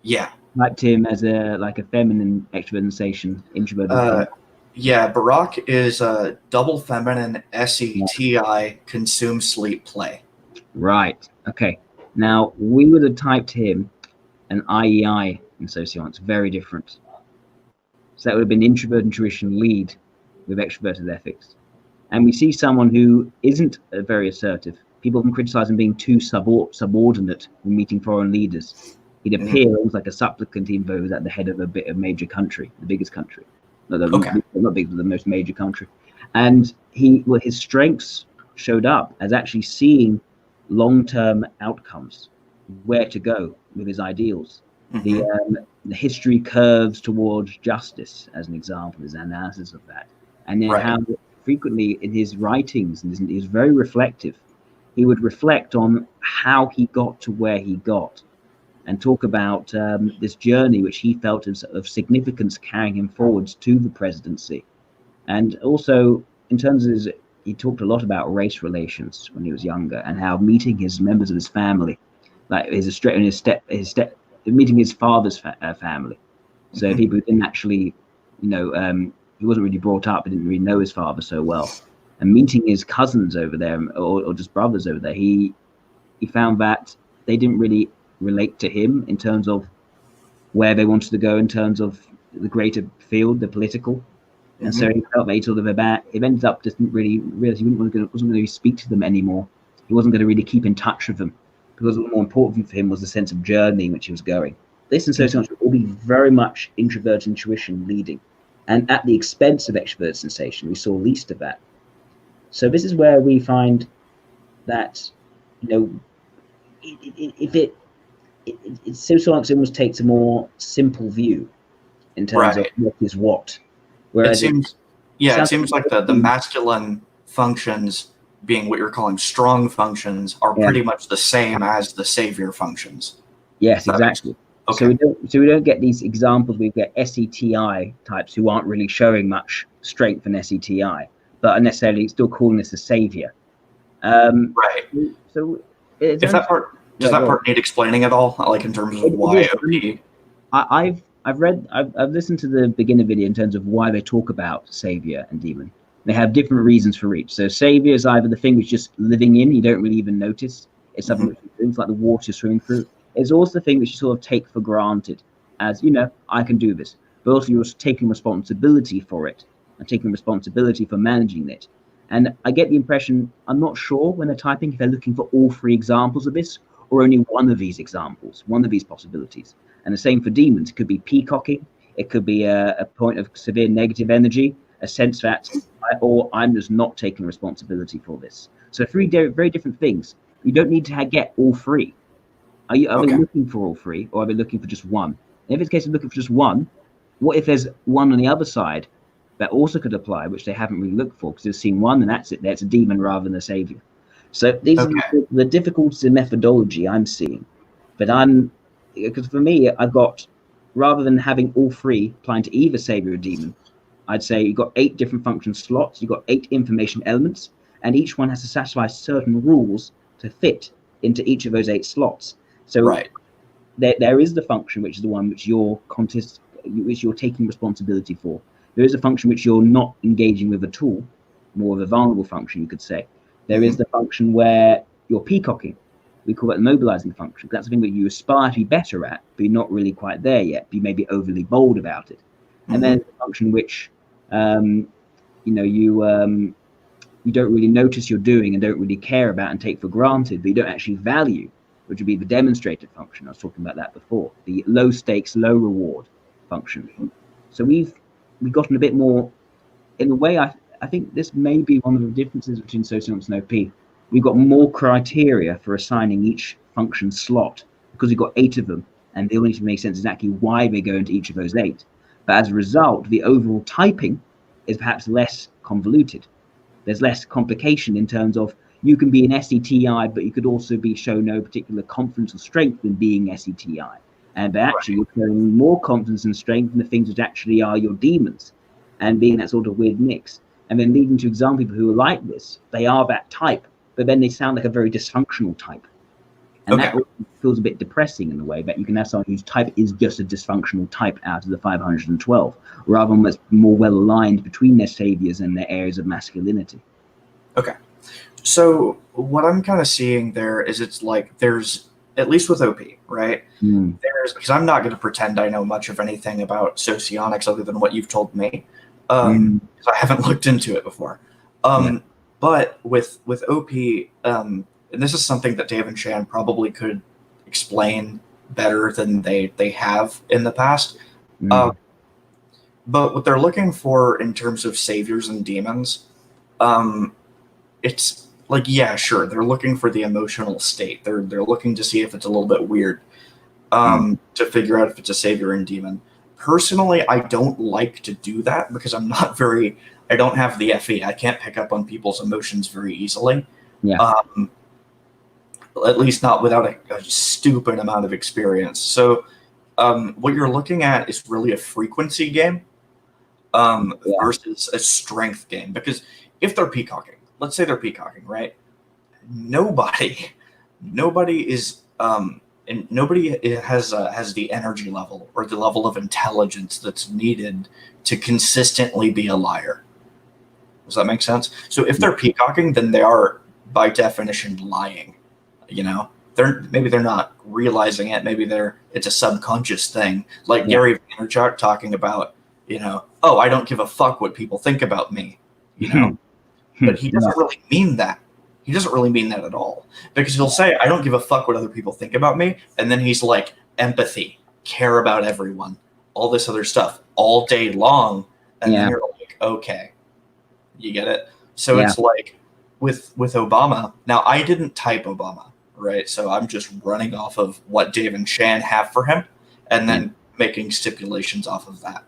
Yeah. Typed him as a feminine extrovert sensation, introverted. Yeah, Barack is a double feminine SETI consume sleep play. Right. Okay. Now we would have typed him an IEI in socionics, very different. So that would have been introvert intuition lead with extroverted ethics. And we see someone who isn't very assertive. People can criticize him being too subordinate when meeting foreign leaders. He'd appear almost like a supplicant, even though he was at the head of a major country, the biggest country. Not big, but the most major country. And his strengths showed up as actually seeing long-term outcomes, where to go with his ideals. The history curves towards justice, as an example, his analysis of that. And then how frequently in his writings, and he was very reflective, he would reflect on how he got to where he got and talk about this journey which he felt of significance carrying him forwards to the presidency. And also in terms of he talked a lot about race relations when he was younger and how meeting his members of his family, like meeting his father's family. So people who didn't actually he wasn't really brought up. He didn't really know his father so well. And meeting his cousins over there, or just brothers over there, he found that they didn't really relate to him in terms of where they wanted to go in terms of the greater field, the political. And so he felt that he sort of it ended up just didn't really realize he wasn't going to speak to them anymore. He wasn't going to really keep in touch with them, because what more important for him was the sense of journey in which he was going. This and sociology will be very much introverted intuition leading, and at the expense of extrovert sensation, we saw least of that. So this is where we find that, sociology almost takes a more simple view in terms of what is what. Whereas it seems like the masculine functions, being what you're calling strong functions, are pretty much the same as the savior functions. Yes, exactly. Okay. So we don't get these examples. We get SETI types who aren't really showing much strength in SETI, but are necessarily still calling this a savior. Right. So does that part need explaining at all? Like in terms of why OP? I've listened to the beginner video in terms of why they talk about savior and demon. They have different reasons for each. So savior is either the thing which just living in, you don't really even notice. It's something which things like the water swimming through. It's also the thing which you sort of take for granted as, I can do this. But also you're taking responsibility for it and taking responsibility for managing it. And I get the impression, I'm not sure when they're typing if they're looking for all three examples of this or only one of these examples, one of these possibilities. And the same for demons. It could be peacocking. It could be a point of severe negative energy, a sense that I'm just not taking responsibility for this. So three very different things. You don't need to get all three. Are they looking for all three, or are they looking for just one? And if it's a case of looking for just one, what if there's one on the other side that also could apply, which they haven't really looked for because they've seen one and that's it. That's a demon rather than a savior. So these are the difficulties in methodology I'm seeing. But because for me, I've got, rather than having all three applying to either savior or demon, I'd say you've got 8 different function slots, you've got 8 information elements, and each one has to satisfy certain rules to fit into each of those 8 slots. So there is the function which is the one which you're taking responsibility for. There is a function which you're not engaging with at all, more of a vulnerable function, you could say. There is the function where you're peacocking. We call that the mobilizing function. That's something that you aspire to be better at, but you're not really quite there yet. But you may be overly bold about it. And then the function which you don't really notice you're doing and don't really care about and take for granted, but you don't actually value, which would be the demonstrated function. I was talking about that before, the low stakes, low reward function. So we've gotten a bit more, in a way, I think this may be one of the differences between Socionics and OP. We've got more criteria for assigning each function slot because we've got 8 of them, and they all need to make sense exactly why they go into each of those 8. But as a result, the overall typing is perhaps less convoluted. There's less complication in terms of you can be an SETI, but you could also show no particular confidence or strength in being SETI. And actually, you're showing more confidence and strength in the things which actually are your demons, and being that sort of weird mix. And then leading to example people who are like this, they are that type, but then they sound like a very dysfunctional type. And that feels a bit depressing in a way, that you can have someone whose type is just a dysfunctional type out of the 512, rather than that's more well aligned between their saviors and their areas of masculinity. Okay. So what I'm kind of seeing there is it's like there's, at least with OP, right? Because I'm not going to pretend I know much of anything about socionics other than what you've told me, because I haven't looked into it before. But with OP, and this is something that Dave and Shan probably could explain better than they have in the past. But what they're looking for in terms of saviors and demons, it's like, yeah, sure, they're looking for the emotional state. They're looking to see if it's a little bit weird, to figure out if it's a savior and demon. Personally, I don't like to do that because I don't have the FE. I can't pick up on people's emotions very easily. At least not without a stupid amount of experience. So what you're looking at is really a frequency game versus a strength game. Because if they're peacocking, let's say they're peacocking, right? Nobody is and nobody has the energy level or the level of intelligence that's needed to consistently be a liar. Does that make sense? So if they're peacocking, then they are by definition lying. You know, maybe they're not realizing it. Maybe it's a subconscious thing. Like Gary Vaynerchuk talking about, you know, oh, I don't give a fuck what people think about me. You know, but he doesn't really mean that. He doesn't really mean that at all, because he'll say, I don't give a fuck what other people think about me. And then he's like, empathy, care about everyone, all this other stuff all day long. And then you're like, okay, you get it? So it's like with Obama. Now, I didn't type Obama, right? So I'm just running off of what Dave and Shan have for him and then making stipulations off of that.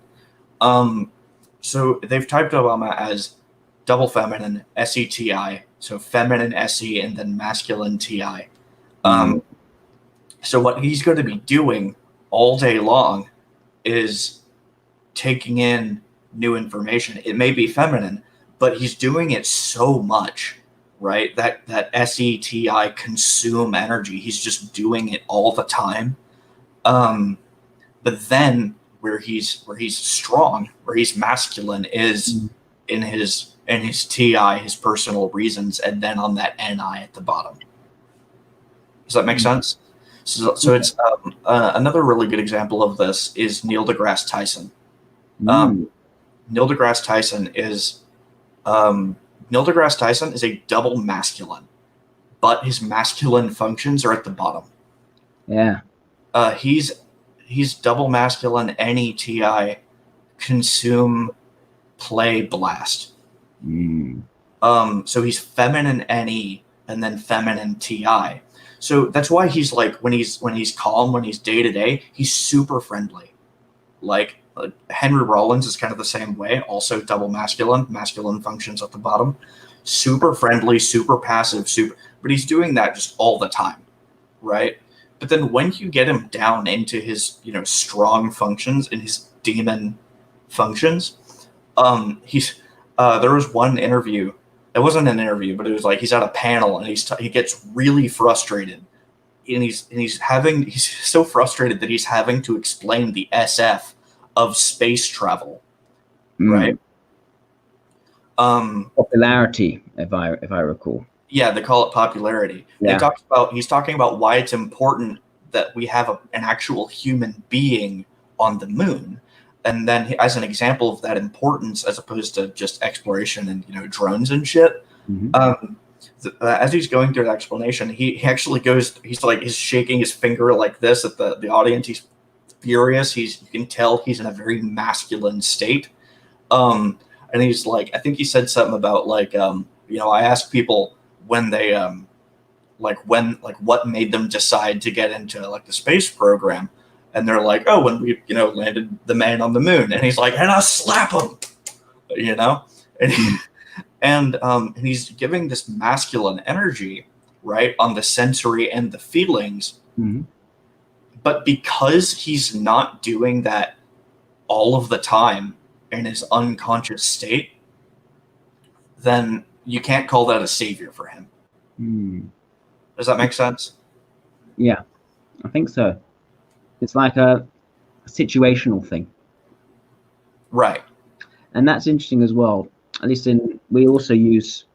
So they've typed Obama as double feminine, SETI, so feminine SE and then masculine TI. So what he's going to be doing all day long is taking in new information. It may be feminine, but he's doing it so much, right? That SETI consume energy. He's just doing it all the time. But then where he's strong, where he's masculine is in his TI, his personal reasons, and then on that NI at the bottom. Does that make sense? So it's another really good example of this is Neil deGrasse Tyson. Neil deGrasse Tyson is a double masculine, but his masculine functions are at the bottom. Yeah. He's double masculine, NETI, consume, play, blast. So he's feminine NE and then feminine TI. So that's why he's like, when he's calm, when he's day to day, he's super friendly. Like Henry Rollins is kind of the same way, also double masculine functions at the bottom, super friendly, super passive, but he's doing that just all the time, right? But then when you get him down into his, strong functions and his demon functions, there was one interview. It wasn't an interview, but it was like he's at a panel and he gets really frustrated, and he's so frustrated that he's having to explain the SF of space travel, right? Popularity, if I recall. Yeah, they call it popularity. Yeah. He's talking about why it's important that we have an actual human being on the moon. And then as an example of that importance, as opposed to just exploration and, drones and shit, as he's going through the explanation, he actually he's shaking his finger like this at the audience. He's furious. You can tell he's in a very masculine state. And he's like, I think he said something about I ask people when they what made them decide to get into the space program. And they're like, oh, when we, landed the man on the moon. And he's like, and I'll slap him, and he's giving this masculine energy, right, on the sensory and the feelings. But because he's not doing that all of the time in his unconscious state, then you can't call that a savior for him. Does that make sense? Yeah, I think so. It's like a situational thing. Right. And that's interesting as well. At least we also use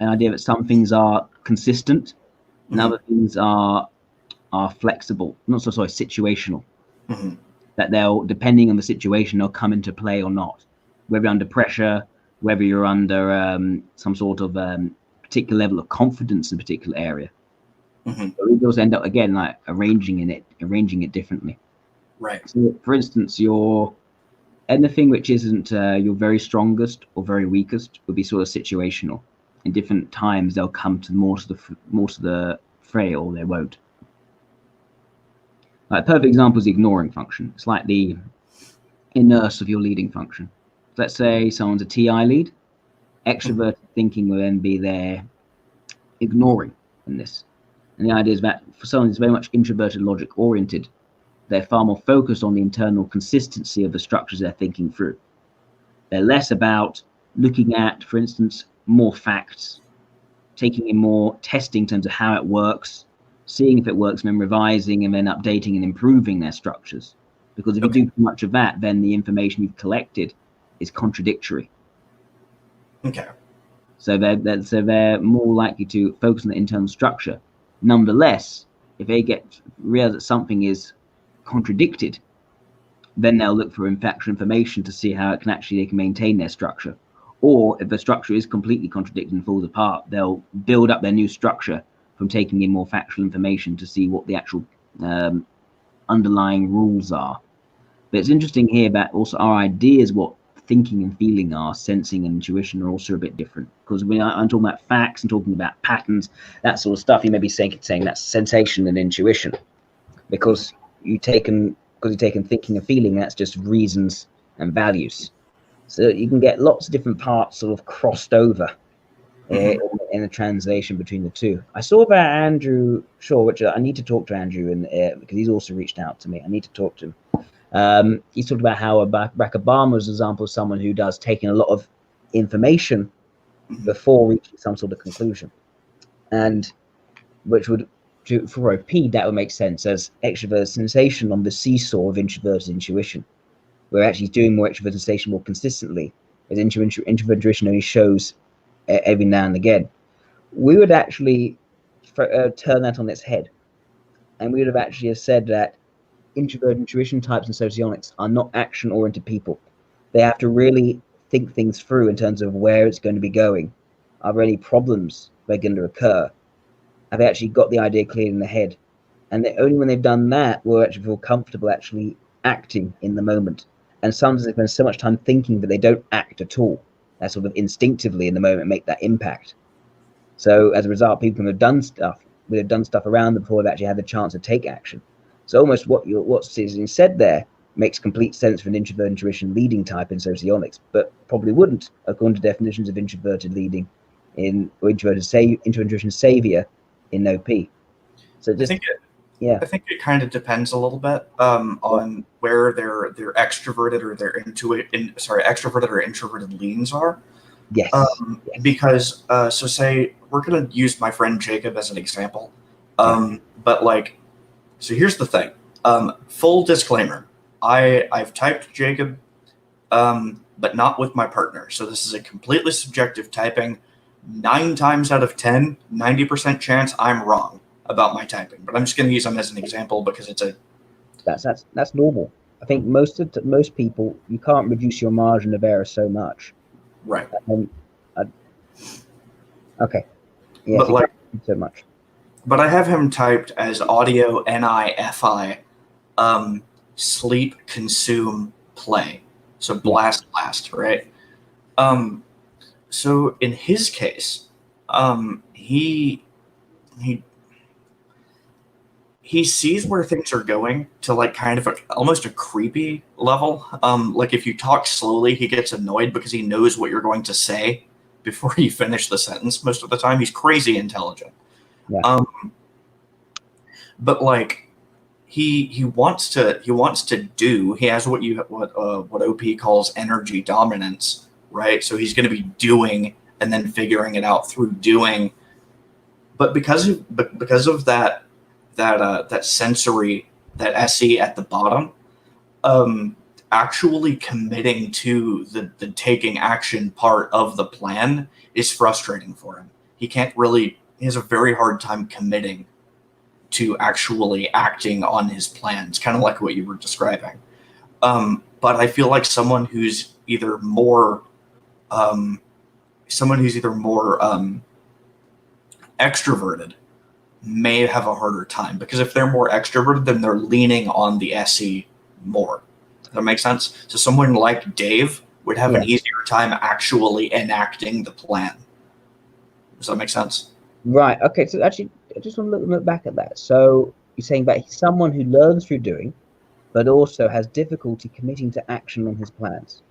an idea that some things are consistent and other things are flexible. Situational. That they'll, depending on the situation, they'll come into play or not. Whether you're under pressure, whether you're under some sort of particular level of confidence in a particular area. But we also end up again arranging it differently. Right. So, for instance, anything which isn't your very strongest or very weakest would be sort of situational. In different times, they'll come to more to the fray, or they won't. A perfect example is the ignoring function. It's like the inverse of your leading function. Let's say someone's a TI lead. Extroverted thinking will then be their ignoring in this. And the idea is that for someone who's very much introverted logic oriented, they're far more focused on the internal consistency of the structures they're thinking through. They're less about looking at, for instance, more facts, taking in more testing in terms of how it works, seeing if it works, and then revising and then updating and improving their structures. Because if you do too much of that, then the information you've collected is contradictory. Okay. So they're more likely to focus on the internal structure. Nonetheless, if they realize that something is contradicted, then they'll look for factual information to see how they can maintain their structure. Or if the structure is completely contradicted and falls apart, they'll build up their new structure from taking in more factual information to see what the actual underlying rules are. But it's interesting here that also our ideas, what thinking and feeling are, sensing and intuition, are also a bit different. Because when I'm talking about facts and talking about patterns, that sort of stuff, you may be saying that's sensation and intuition, because you've taken thinking and feeling, that's just reasons and values. So you can get lots of different parts sort of crossed over in the translation between the two. I saw that Andrew Shaw, which I need to talk to Andrew, because he's also reached out to me. I need to talk to him. He talked about how Barack Obama is an example of someone who does taking a lot of information before reaching some sort of conclusion, and which would, for OP, that would make sense as extrovert sensation on the seesaw of introverted intuition, where actually doing more extrovert sensation more consistently, as introvert intuition only shows every now and again. We would actually turn that on its head, and we would have actually said that introvert intuition types in socionics are not action-oriented people. They have to really think things through in terms of where it's going to be going. Are there any problems that are going to occur? Have they actually got the idea clear in the head? And only when they've done that will actually feel comfortable actually acting in the moment. And sometimes they spend so much time thinking that they don't act at all. They sort of instinctively in the moment make that impact. So as a result, people can have done stuff around them before they've actually had the chance to take action. So almost what's being said there makes complete sense for an introvert intuition leading type in socionics, but probably wouldn't according to definitions of introverted leading or introverted intuition savior in OP. So just I think it kind of depends a little bit on where their extroverted or their extroverted or introverted leans are. Yes. Because so say we're gonna use my friend Jacob as an example, but like, so here's the thing. Full disclaimer: I've typed Jacob, but not with my partner. So this is a completely subjective typing. 9 times out of 10, 90% chance I'm wrong about my typing, but I'm just going to use them as an example because it's that's normal. I think most people, you can't reduce your margin of error so much. Right. Okay. Yeah. But like so much. But I have him typed as audio NIFI, sleep, consume, play. So blast, right? So in his case, he sees where things are going to like kind of almost a creepy level. Like if you talk slowly, he gets annoyed because he knows what you're going to say before you finish the sentence. Most of the time, he's crazy intelligent. Yeah. But like he wants to do. He has what OP calls energy dominance, right? So he's going to be doing and then figuring it out through doing. But because of that sensory, that SE at the bottom, actually committing to the taking action part of the plan is frustrating for him. He has a very hard time committing to actually acting on his plans, kind of like what you were describing. But I feel like someone who's either more extroverted may have a harder time, because if they're more extroverted, then they're leaning on the SE more. Does that make sense? So someone like Dave would have an easier time actually enacting the plan. Does that make sense? Right. Okay. So actually, I just want to look back at that. So you're saying that he's someone who learns through doing, but also has difficulty committing to action on his plans.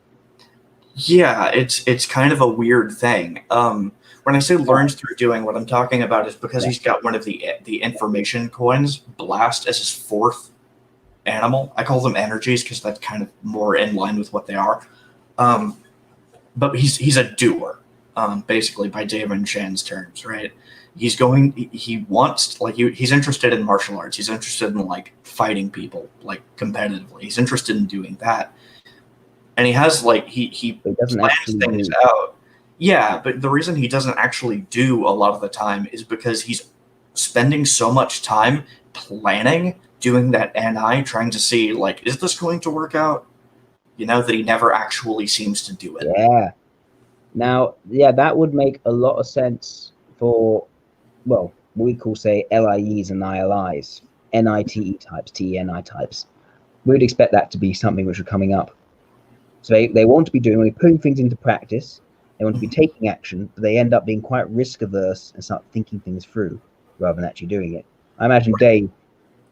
Yeah, it's kind of a weird thing. When I say learns through doing, what I'm talking about is because he's got one of the information coins, blast, as his 4th animal. I call them energies because that's kind of more in line with what they are. But he's a doer, basically, by David and Shan's terms, right? he wants, like, he's interested in martial arts. He's interested in like fighting people like competitively. He's interested in doing that, and he has like he doesn't plans actually things do. out. Yeah, but the reason he doesn't actually do a lot of the time is because he's spending so much time planning, doing that NI, trying to see like, is this going to work out? You know, that he never actually seems to do it. Yeah. Now, yeah, that would make a lot of sense for, well, what we call, say, LIEs and ILIs, NITE types, TENI types. We would expect that to be something which are coming up. So they want to be putting things into practice. They want to be taking action, but they end up being quite risk averse and start thinking things through rather than actually doing it. I imagine Dave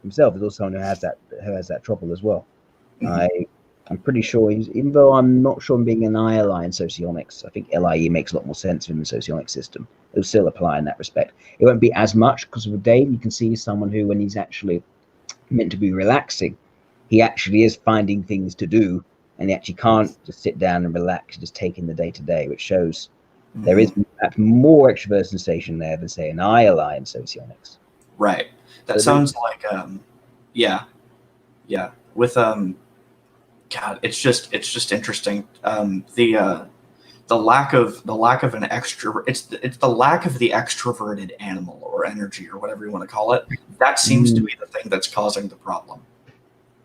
himself is also someone who has that trouble as well. I'm pretty sure even though I'm not sure I'm being an ILI in socionics, I think LIE makes a lot more sense in the socionics system. It'll still apply in that respect. It won't be as much because with Dave, you can see someone who, when he's actually meant to be relaxing, he actually is finding things to do, and he actually can't just sit down and relax, just take in the day to day, which shows there is perhaps more extrovert sensation there than, say, an ILI in socionics. Right. That sounds like yeah. With God, it's just interesting. The lack of an extrovert, it's the lack of the extroverted animal or energy or whatever you want to call it. That seems to be the thing that's causing the problem,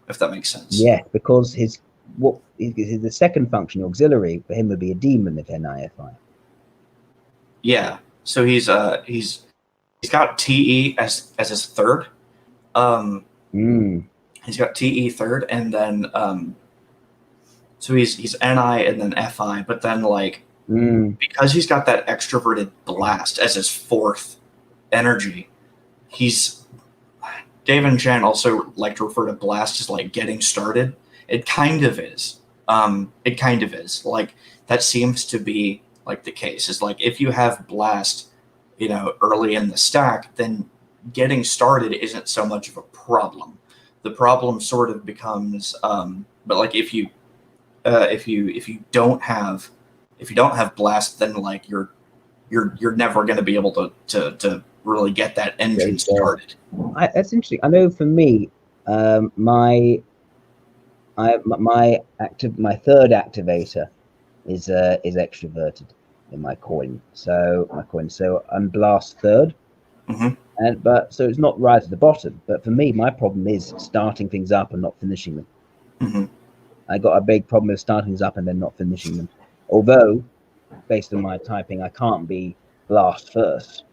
if that makes sense. Yeah, because the second function, auxiliary, for him would be a demon if NIFI. Yeah. So he's got TE as his third. He's got TE third, and then so he's NI and then FI, but then like because he's got that extroverted blast as his fourth energy, Dave and Jen also like to refer to blast as like getting started. It kind of is. Like, that seems to be like the case. Is like, if you have blast, you know, early in the stack, then getting started isn't so much of a problem. The problem sort of becomes, but like if you don't have blast, then like you're never going to be able to really get that engine started. That's interesting. I know for me, my third activator is extroverted in my coin. So I'm blast third, so it's not right at the bottom. But for me, my problem is starting things up and not finishing them. I got a big problem with starting things up and then not finishing them. Although, based on my typing, I can't be blast first.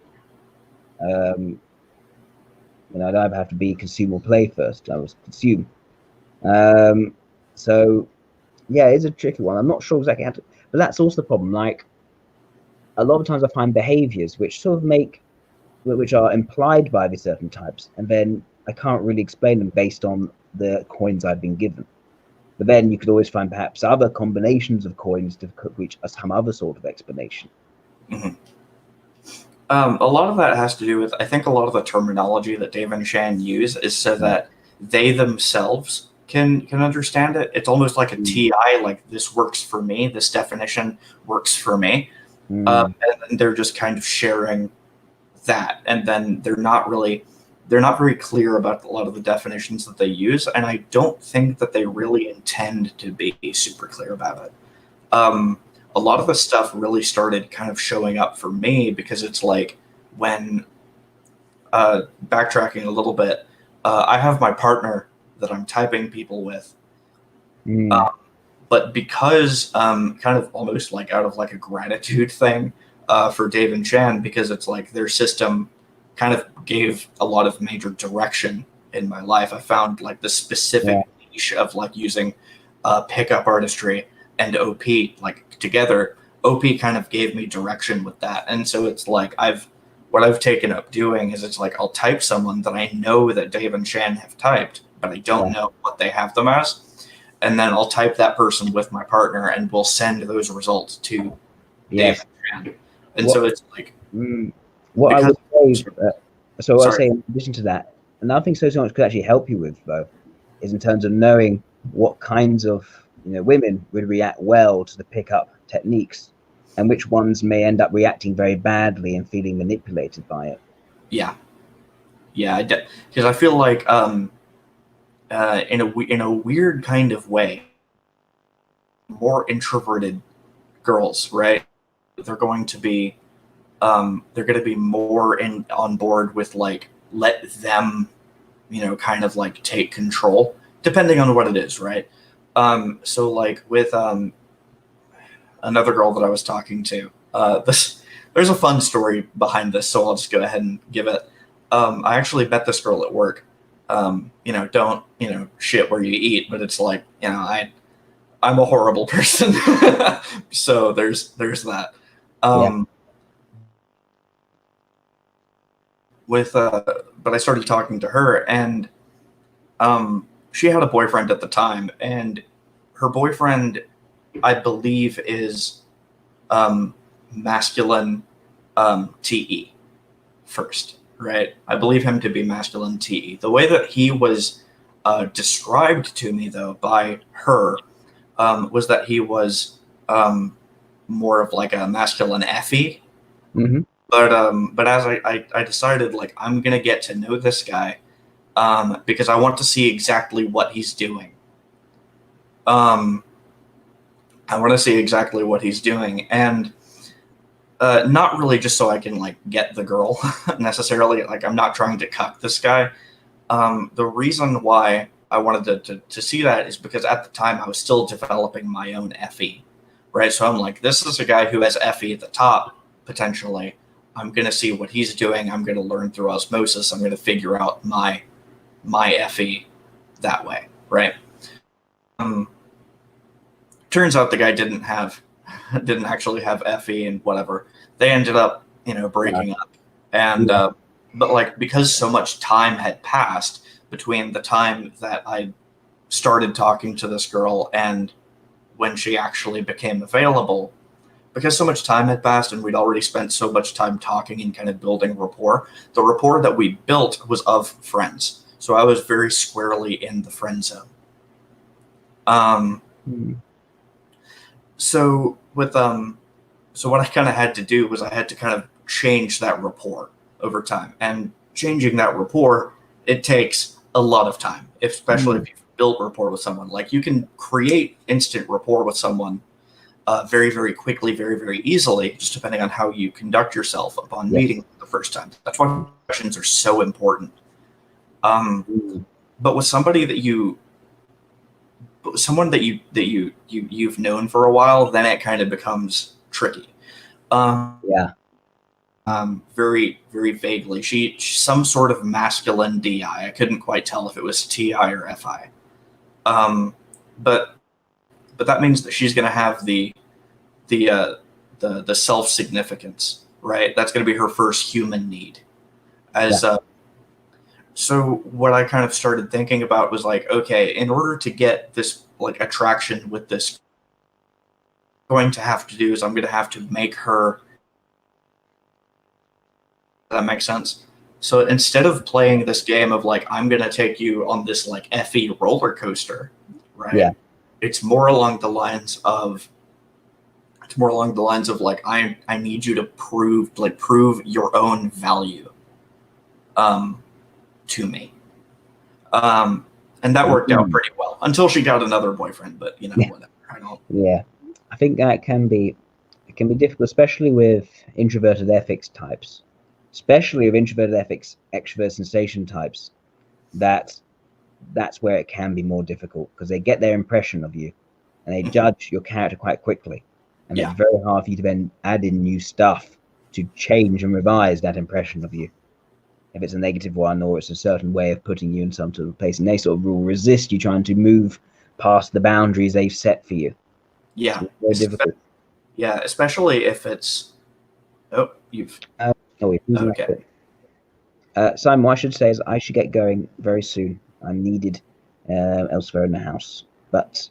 I'd either have to be consume or play first. I was consume. So yeah, it's a tricky one. I'm not sure exactly how to, but that's also the problem. Like, a lot of times I find behaviors which are implied by these certain types, and then I can't really explain them based on the coins I've been given. But then you could always find perhaps other combinations of coins to reach some other sort of explanation. A lot of that has to do with, I think, a lot of the terminology that Dave and Shan use is so that they themselves can understand it. It's almost like a TI, like, this works for me, this definition works for me. And then they're just kind of sharing that, and then they're not very clear about a lot of the definitions that they use, and I don't think that they really intend to be super clear about it. A lot of the stuff really started kind of showing up for me because it's like, when backtracking a little bit, I have my partner that I'm typing people with, but because kind of almost like out of like a gratitude thing for Dave and Chan, because it's like their system kind of gave a lot of major direction in my life. I found like the specific niche of like using pickup artistry and OP like together. OP kind of gave me direction with that, and so it's like what I've taken up doing is, it's like, I'll type someone that I know that Dave and Shan have typed, but I don't know what they have them as, and then I'll type that person with my partner, and we'll send those results to Dave and Shan. And so it's like, what I would say, so I'd say in addition to that, another thing sociology could actually help you with, though, is in terms of knowing what kinds of women would react well to the pickup techniques. and which ones may end up reacting very badly and feeling manipulated by it. Yeah, because I feel like in a weird kind of way, more introverted girls, right? They're going to be more on board with like let them, kind of like take control, depending on what it is, right? So like with another girl that I was talking to, there's a fun story behind this, so I'll just go ahead and give it. I actually met this girl at work. Don't shit where you eat, but it's like I'm a horrible person, so there's that. But I started talking to her, and she had a boyfriend at the time, and her boyfriend, I believe, is masculine TE first, right? I believe him to be masculine TE. The way that he was described to me, though, by her was that he was more of like a masculine FE. Mm-hmm. But as I decided, like, I'm gonna get to know this guy because I want to see exactly what he's doing. I want to see exactly what he's doing, and not really just so I can like get the girl necessarily. Like, I'm not trying to cuck this guy. The reason why I wanted to see that is because at the time I was still developing my own FE, right? So I'm like, this is a guy who has FE at the top potentially. I'm going to see what he's doing. I'm going to learn through osmosis. I'm going to figure out my FE that way, right? Turns out the guy didn't actually have FE and whatever. They ended up, breaking up. And but like, because so much time had passed between the time that I started talking to this girl and when she actually became available, because so much time had passed and we'd already spent so much time talking and kind of building rapport, the rapport that we built was of friends. So I was very squarely in the friend zone. So with so what I kind of had to do was I had to kind of change that rapport over time. And changing that rapport, it takes a lot of time, especially if you've built rapport with someone. Like, you can create instant rapport with someone very, very quickly, very, very easily, just depending on how you conduct yourself upon meeting the first time. That's why questions are so important. But with somebody that you've known for a while, then it kind of becomes tricky. Very, very vaguely. She's some sort of masculine DI. I couldn't quite tell if it was TI or FI. But that means that she's going to have the self-significance, right? That's going to be her first human need. So what I kind of started thinking about was like, okay, in order to get this like attraction with this, what I'm going to have to do is I'm going to have to make her. Does that make sense? So instead of playing this game of like, I'm going to take you on this like FE roller coaster, right? Yeah. It's more along the lines of like, I need you to prove your own value to me. And that worked out pretty well until she got another boyfriend, but whatever. I think that it can be difficult, especially with introverted ethics types, especially with introverted ethics extrovert sensation types. That's where it can be more difficult, because they get their impression of you and they judge your character quite quickly, and it's very hard for you to then add in new stuff to change and revise that impression of you, if it's a negative one or it's a certain way of putting you in some sort of place, and they sort of will resist you trying to move past the boundaries they've set for you. Yeah, it's very difficult. Yeah, especially if it's okay. Simon, what I should say is I should get going very soon. I'm needed elsewhere in the house, but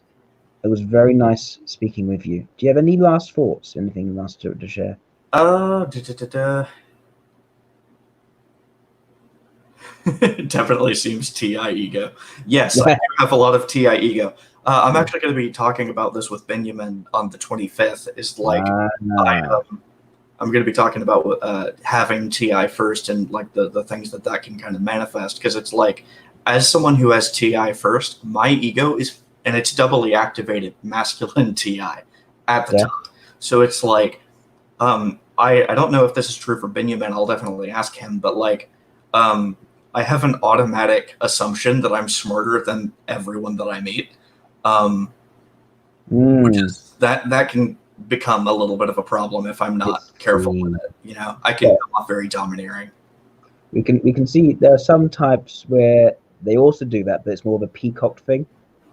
it was very nice speaking with you. Do you have any last thoughts? Anything last to share? It definitely seems TI ego. Yes, I do have a lot of TI ego. I'm actually going to be talking about this with Benjamin on the 25th. Is like I'm going to be talking about having TI first and like the things that can kind of manifest, because it's like, as someone who has TI first, my ego is, and it's doubly activated masculine TI at the top. So it's like, I don't know if this is true for Benjamin. I'll definitely ask him, but like, I have an automatic assumption that I'm smarter than everyone that I meet, which is that can become a little bit of a problem if I'm not careful with it. You know, I can come off very domineering. We can see there are some types where they also do that, but it's more of a peacock thing,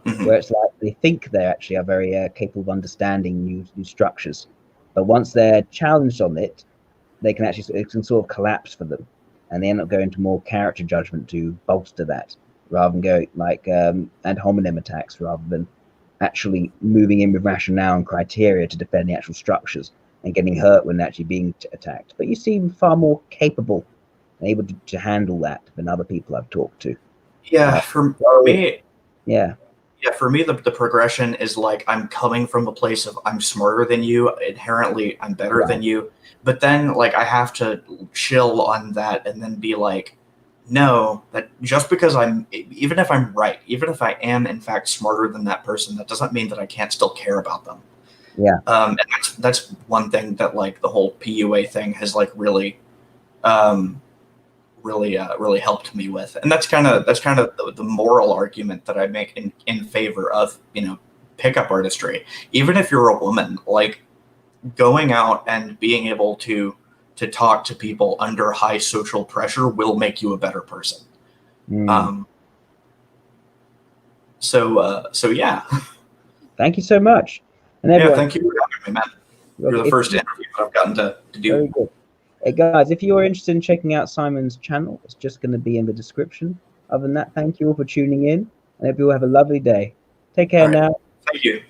where it's like they think they actually are very capable of understanding new structures, but once they're challenged on it, they can actually, it can sort of collapse for them, and they end up going to more character judgment to bolster that, rather than go like ad hominem attacks, rather than actually moving in with rationale and criteria to defend the actual structures and getting hurt when actually being attacked. But you seem far more capable and able to handle that than other people I've talked to. Yeah, for me, yeah, for me, the progression is like, I'm coming from a place of I'm smarter than you, inherently I'm better than you, but then like I have to chill on that and then be like, no, that just because even if I'm right, even if I am in fact smarter than that person, that doesn't mean that I can't still care about them. Yeah. And that's one thing that like the whole PUA thing has like really helped me with. And that's kind of the moral argument that I make in favor of, you know, pickup artistry. Even if you're a woman, like going out and being able to talk to people under high social pressure will make you a better person. So yeah. Thank you so much. And everyone, thank you for having me, man. You're the first interview that I've gotten to do. Very good. Hey guys, if you're interested in checking out Simon's channel, it's just going to be in the description. Other than that, thank you all for tuning in, and hope you all have a lovely day. Take care now. Thank you.